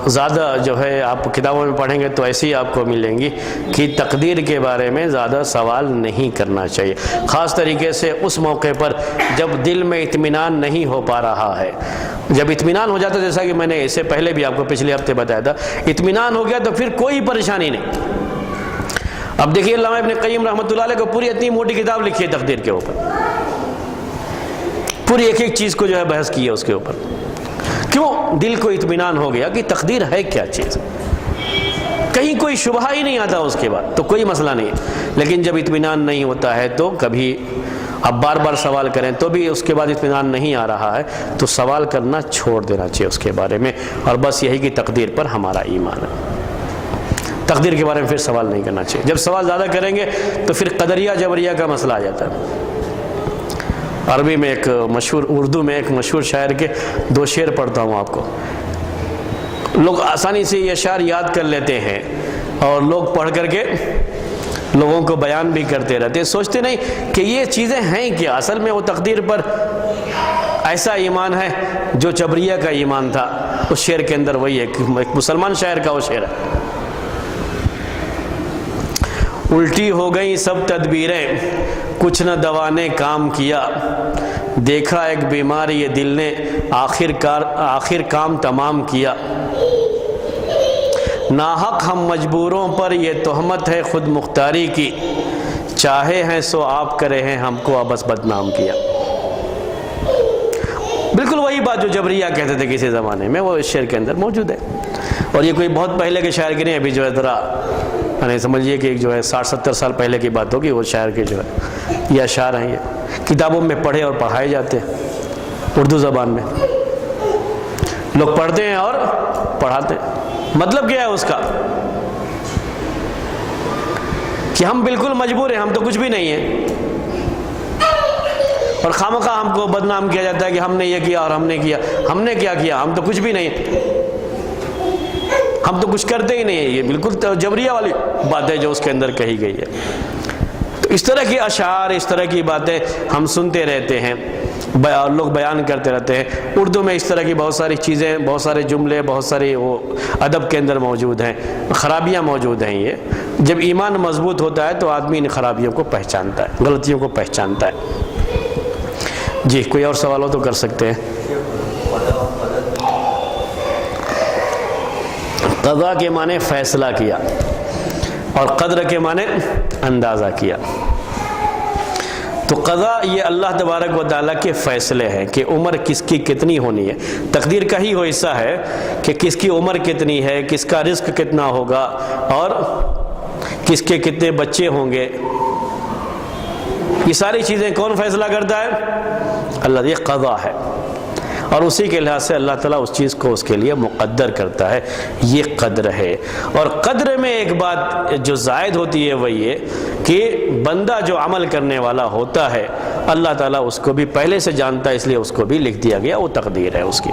زیادہ جو ہے آپ کتابوں میں پڑھیں گے تو ایسی آپ کو ملیں گی کہ تقدیر کے بارے میں زیادہ سوال نہیں کرنا چاہیے، خاص طریقے سے اس موقع پر جب دل میں اطمینان نہیں ہو پا رہا ہے. جب اطمینان ہو جاتا، جیسا کہ میں نے اس سے پہلے بھی آپ کو پچھلے ہفتے بتایا تھا، اطمینان ہو گیا تو پھر کوئی پریشانی نہیں. اب دیکھیے علامہ ابن قیم رحمۃ اللہ علیہ کو پوری اتنی موٹی کتاب لکھی ہے تقدیر کے اوپر، پوری ایک ایک چیز کو جو ہے بحث کی ہے اس کے اوپر. کیوں؟ دل کو اطمینان ہو گیا کہ تقدیر ہے کیا چیز، کہیں کوئی شبہ ہی نہیں آتا اس کے بعد تو کوئی مسئلہ نہیں ہے. لیکن جب اطمینان نہیں ہوتا ہے تو کبھی اب بار بار سوال کریں تو بھی اس کے بعد اطمینان نہیں آ رہا ہے تو سوال کرنا چھوڑ دینا چاہیے اس کے بارے میں، اور بس یہی کہ تقدیر پر ہمارا ایمان ہے. تقدیر کے بارے میں پھر سوال نہیں کرنا چاہیے. جب سوال زیادہ کریں گے تو پھر قدریہ جبریہ کا مسئلہ آ جاتا ہے. عربی میں ایک مشہور، اردو میں ایک مشہور شاعر کے 2 شعر پڑھتا ہوں آپ کو. لوگ آسانی سے یہ اشعار یاد کر لیتے ہیں اور لوگ پڑھ کر کے لوگوں کو بیان بھی کرتے رہتے ہیں، سوچتے نہیں کہ یہ چیزیں ہیں کیا. اصل میں وہ تقدیر پر ایسا ایمان ہے جو جبریہ کا ایمان تھا. اس شعر کے اندر وہی ہے، ایک مسلمان شاعر کا وہ شعر ہے. الٹی ہو گئی سب تدبیریں، کچھ نہ دوا نے کام کیا، دیکھا ایک بیمار یہ دل نے آخر کام تمام کیا. ناحق ہم مجبوروں پر یہ تہمت ہے خود مختاری کی، چاہے ہیں سو آپ کرے ہیں ہم کو بس بدنام کیا. بالکل وہی بات جو جبریہ کہتے تھے کسی زمانے میں، وہ اس شعر کے اندر موجود ہے. اور یہ کوئی بہت پہلے کے شاعر کی نہیں، ابھی جو ہے ذرا یعنی سمجھیے کہ جو ہے 60-70 سال پہلے کی بات ہوگی. وہ شاعر کے جو ہے یہ اشعار ہیں، یہ کتابوں میں پڑھے اور پڑھائے جاتے ہیں اردو زبان میں. لوگ پڑھتے ہیں اور پڑھاتے ہیں. مطلب کیا ہے اس کا؟ کہ ہم بالکل مجبور ہیں، ہم تو کچھ بھی نہیں ہیں، اور خامخواہ ہم کو بدنام کیا جاتا ہے کہ ہم نے یہ کیا اور ہم نے کیا. ہم نے کیا کیا؟ ہم تو کچھ بھی نہیں ہیں، ہم تو کچھ کرتے ہی نہیں ہیں. یہ بالکل جبریہ والی بات ہے جو اس کے اندر کہی گئی ہے. تو اس طرح کی اشعار، اس طرح کی باتیں ہم سنتے رہتے ہیں. لوگ بیان کرتے رہتے ہیں۔ اردو میں اس طرح کی بہت ساری چیزیں، بہت سارے جملے، بہت سارے وہ ادب کے اندر موجود ہیں، خرابیاں موجود ہیں۔ یہ جب ایمان مضبوط ہوتا ہے تو آدمی ان خرابیوں کو پہچانتا ہے، غلطیوں کو پہچانتا ہے۔ جی کوئی اور سوال ہو تو کر سکتے ہیں۔ قضا کے معنی فیصلہ کیا، اور قدر کے معنی اندازہ کیا۔ تو قضا یہ اللہ تبارک و تعالیٰ کے فیصلے ہیں کہ عمر کس کی کتنی ہونی ہے، تقدیر کا ہی وہ حصہ ہے کہ کس کی عمر کتنی ہے، کس کا رزق کتنا ہوگا، اور کس کے کتنے بچے ہوں گے۔ یہ ساری چیزیں کون فیصلہ کرتا ہے؟ اللہ، یہ قضا ہے، اور اسی کے لحاظ سے اللہ تعالیٰ اس چیز کو اس کے لیے مقدر کرتا ہے۔ یہ قدر ہے۔ اور قدر میں ایک بات جو زائد ہوتی ہے وہ یہ کہ بندہ جو عمل کرنے والا ہوتا ہے اللہ تعالیٰ اس کو بھی پہلے سے جانتا ہے، اس لیے اس کو بھی لکھ دیا گیا، وہ تقدیر ہے اس کی۔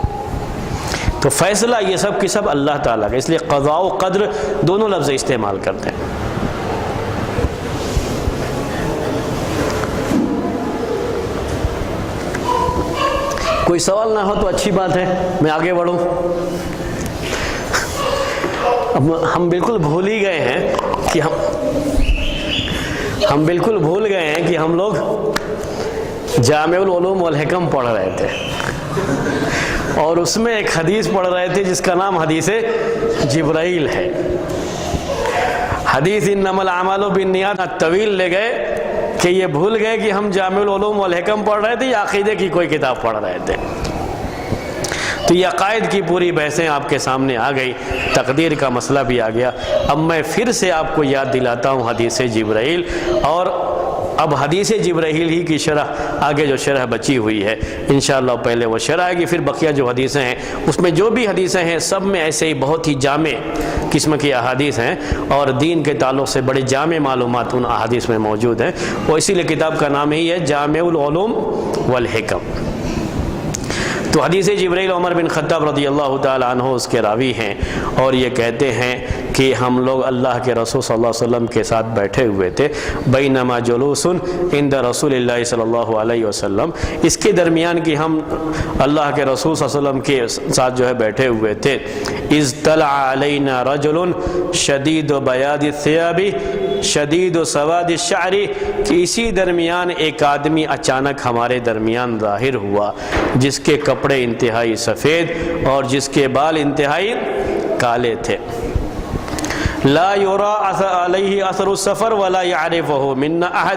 تو فیصلہ یہ سب کی سب اللہ تعالیٰ کا، اس لیے قضاء و قدر دونوں لفظ استعمال کرتے ہیں۔ کوئی سوال نہ ہو تو اچھی بات ہے، میں آگے بڑھوں۔ اب ہم بالکل بھول ہی گئے ہیں کہ ہم بالکل بھول گئے ہیں کہ ہم لوگ جامع العلوم والحکم پڑھ رہے تھے، اور اس میں ایک حدیث پڑھ رہے تھے جس کا نام حدیث جبرائیل ہے۔ حدیث انما الاعمال بالنیات طویل لے گئے کہ یہ بھول گئے کہ ہم جامع العلوم والحکم پڑھ رہے تھے یا عقیدے کی کوئی کتاب پڑھ رہے تھے۔ تو یہ عقائد کی پوری بحثیں آپ کے سامنے آ گئی، تقدیر کا مسئلہ بھی آ گیا۔ اب میں پھر سے آپ کو یاد دلاتا ہوں حدیث جبرائیل، اور اب حدیث جبرائیل ہی کی شرح آگے جو شرح بچی ہوئی ہے انشاءاللہ پہلے وہ شرح آئے گی، پھر بقیہ جو حدیثیں ہیں اس میں جو بھی حدیثیں ہیں سب میں ایسے ہی بہت ہی جامع قسم کی احادیث ہیں، اور دین کے تعلق سے بڑے جامع معلومات ان احادیث میں موجود ہیں، اور اسی لیے کتاب کا نام ہی ہے جامع العلوم والحکم۔ تو حدیث جبرائیل عمر بن خطاب رضی اللہ تعالی عنہ اس کے راوی ہیں، اور یہ کہتے ہیں کہ ہم لوگ اللہ کے رسول صلی اللہ علیہ وسلم کے ساتھ بیٹھے ہوئے تھے، بینما جلوس عند رسول اللہ صلی اللہ علیہ وسلم، اس کے درمیان کہ ہم اللہ کے رسول صلی اللہ علیہ وسلم کے ساتھ جو ہے بیٹھے ہوئے تھے، اذ طلع علینا رجل شدید بیاض الثیاب شدید سواد الشعر، کہ اسی درمیان ایک آدمی اچانک ہمارے درمیان ظاہر ہوا جس کے کپڑے انتہائی سفید اور جس کے بال انتہائی کالے تھے، لا یرا علیہ اثر السفر ولا یعرفہ منا احد۔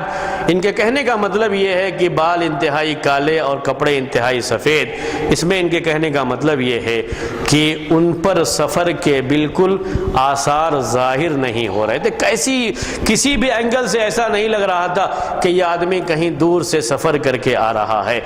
ان کے کہنے کا مطلب یہ ہے کہ بال انتہائی کالے اور کپڑے انتہائی سفید، اس میں ان کے کہنے کا مطلب یہ ہے کہ ان پر سفر کے بالکل آثار ظاہر نہیں ہو رہے تھے، کسی بھی اینگل سے ایسا نہیں لگ رہا تھا کہ یہ آدمی کہیں دور سے سفر کر کے آ رہا ہے۔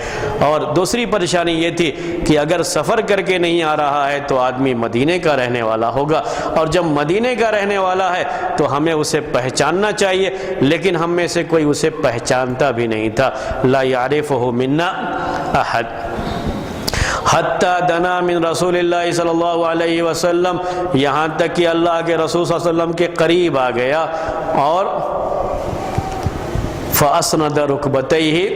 اور دوسری پریشانی یہ تھی کہ اگر سفر کر کے نہیں آ رہا ہے تو آدمی مدینے کا رہنے والا ہوگا، اور جب مدینے کا رہنے والا ہے تو ہمیں اسے پہچاننا چاہیے، لیکن ہم میں سے کوئی اسے پہچانتا بھی نہیں تھا، لا یعرفہ منا احد، حتی دنا من رسول اللہ صلی اللہ علیہ وسلم، یہاں تک کہ اللہ کے رسول صلی اللہ علیہ وسلم کے قریب آ گیا، اور فاسند رکبتیہ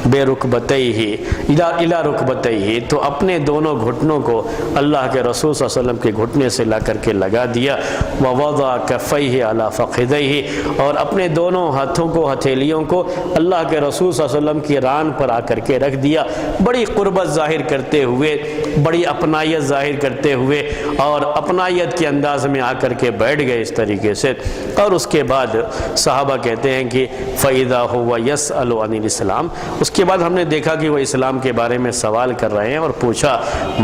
بے رکبتیہ الی رکبتیہ، تو اپنے دونوں گھٹنوں کو اللہ کے رسول صلی اللہ علیہ وسلم کے گھٹنے سے لا کر کے لگا دیا، ووضع کفیہ علی فخذیہ، اور اپنے دونوں ہاتھوں کو، ہتھیلیوں کو اللہ کے رسول صلی اللہ علیہ وسلم کی ران پر آ کر کے رکھ دیا، بڑی قربت ظاہر کرتے ہوئے، بڑی اپنائیت ظاہر کرتے ہوئے، اور اپنائیت کے انداز میں آ کر کے بیٹھ گئے اس طریقے سے۔ اور اس کے بعد صحابہ کہتے ہیں کہ فَإِذَا هُوَ يَسْأَلُ عَنِ الْإِسْلَامِ، اس کے بعد ہم نے دیکھا کہ وہ اسلام کے بارے میں سوال کر رہے ہیں، اور پوچھا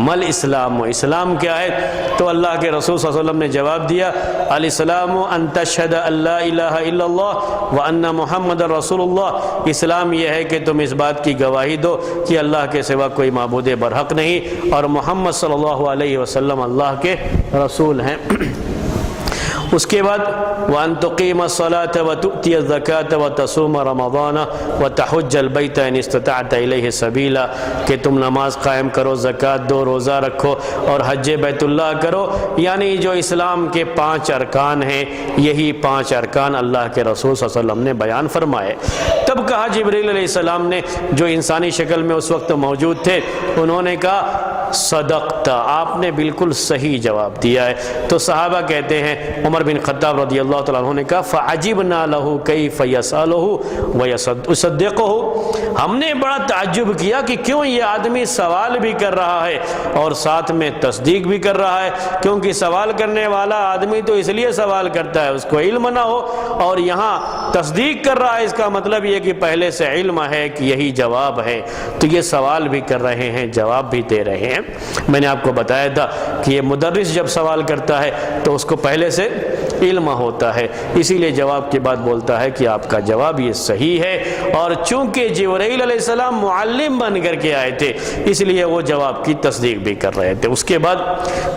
مل اسلام، اسلام کیا ہے؟ تو اللہ کے رسول صلی اللہ علیہ وسلم نے جواب دیا، الاسلام ان تشہد ان لا الہ الا اللہ وان محمد رسول اللہ، اسلام یہ ہے کہ تم اس بات کی گواہی دو کہ اللہ کے سوا کوئی معبود برحق نہیں، اور محمد صلی اللہ علیہ وسلم اللہ کے رسول ہیں۔ اس کے بعد وَأَن تُقِيمَ الصَّلَاةَ وَتُؤْتِيَ الزَّكَاةَ وَتَصُومَ رَمَضَانَ وَتَحُجَّ الْبَيْتَ إِنِ اسْتَطَعْتَ إِلَيْهِ سَبِيلًا کہ تم نماز قائم کرو، زکوٰۃ دو، روزہ رکھو اور حج بیت اللہ کرو، یعنی جو اسلام کے 5 ارکان ہیں یہی 5 ارکان اللہ کے رسول صلی اللہ علیہ وسلم نے بیان فرمائے۔ تب کہا جبریل علیہ السلام نے، جو انسانی شکل میں اس وقت موجود تھے، انہوں نے کہا صدقت، آپ نے بالکل صحیح جواب دیا ہے۔ تو صحابہ کہتے ہیں، عمر بن خطاب رضی اللہ تعالیٰ عنہ نے کہا فَعَجِبْنَا لَهُ كَيْفَ يَسْأَلُهُ وَيَصَدِّقُهُ، ہم نے بڑا تعجب کیا کہ کیوں یہ آدمی سوال بھی کر رہا ہے اور ساتھ میں تصدیق بھی کر رہا ہے، کیونکہ سوال کرنے والا آدمی تو اس لیے سوال کرتا ہے اس کو علم نہ ہو، اور یہاں تصدیق کر رہا ہے، اس کا مطلب یہ کہ پہلے سے علم ہے کہ یہی جواب ہے، تو یہ سوال بھی کر رہے ہیں، جواب بھی دے رہے ہیں۔ میں نے آپ کو بتایا تھا کہ یہ مدرس جب سوال کرتا ہے تو اس کو پہلے سے علم ہوتا ہے، اسی لیے جواب کے بعد بولتا ہے کہ آپ کا جواب یہ صحیح ہے، اور چونکہ جبرائیل علیہ السلام معلم بن کر کے آئے تھے اس لیے وہ جواب کی تصدیق بھی کر رہے تھے۔ اس کے بعد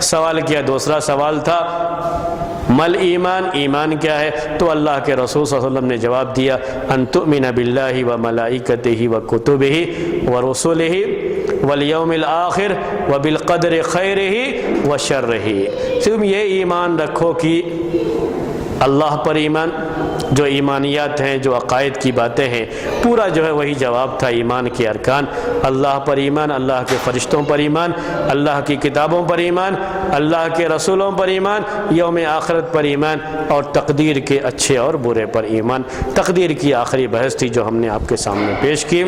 سوال کیا، دوسرا سوال تھا مل ایمان، ایمان کیا ہے؟ تو اللہ کے رسول صلی اللہ علیہ وسلم نے جواب دیا ان تؤمن باللہ وملائکتہ وکتبہ ورسلہ والیوم الآخر وبالقدر خیرہ وشرہ، تم یہ ایمان رکھو کہ اللہ پر ایمان، جو ایمانیات ہیں، جو عقائد کی باتیں ہیں، پورا جو ہے وہی جواب تھا ایمان کے ارکان۔ اللہ پر ایمان، اللہ کے فرشتوں پر ایمان، اللہ کی کتابوں پر ایمان، اللہ کے رسولوں پر ایمان، یوم آخرت پر ایمان، اور تقدیر کے اچھے اور برے پر ایمان۔ تقدیر کی آخری بحث تھی جو ہم نے آپ کے سامنے پیش کی۔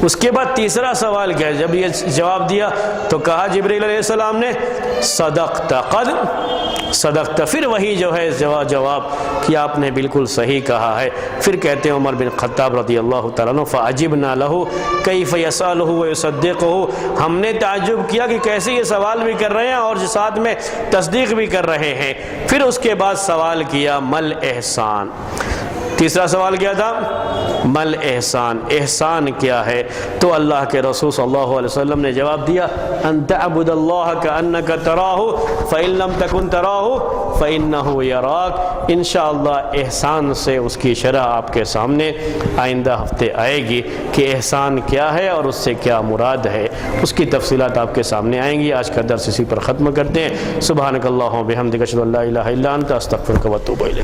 اس کے بعد تیسرا سوال کیا، جب یہ جواب دیا تو کہا جبریل علیہ السلام نے صدقت، قد صدقت، پھر وہی جو ہے جواب کہ آپ نے بالکل صحیح کہا ہے۔ پھر کہتے ہیں عمر بن خطاب رضی اللہ تعالیٰ عنہ فَعَجِبْنَا لَهُ كَيْفَ يَسْأَلُهُ وَيُصَدِّقُهُ، ہم نے تعجب کیا کہ کیسے یہ سوال بھی کر رہے ہیں اور ساتھ میں تصدیق بھی کر رہے ہیں۔ پھر اس کے بعد سوال کیا مل احسان، تیسرا سوال کیا تھا مل احسان، احسان کیا ہے؟ تو اللہ کے رسول صلی اللہ علیہ وسلم نے جواب دیا ان تعبد اللہ کأنک تراہ فإن لم تکن تراہ فإنہ یراک۔ انشاءاللہ احسان سے اس کی شرح آپ کے سامنے آئندہ ہفتے آئے گی کہ احسان کیا ہے اور اس سے کیا مراد ہے، اس کی تفصیلات آپ کے سامنے آئیں گی۔ آج کا درس اسی پر ختم کرتے ہیں۔ سبحانک اللہم وبحمدک اشہد ان لا الہ الا انت استغفرک واتوب الیک۔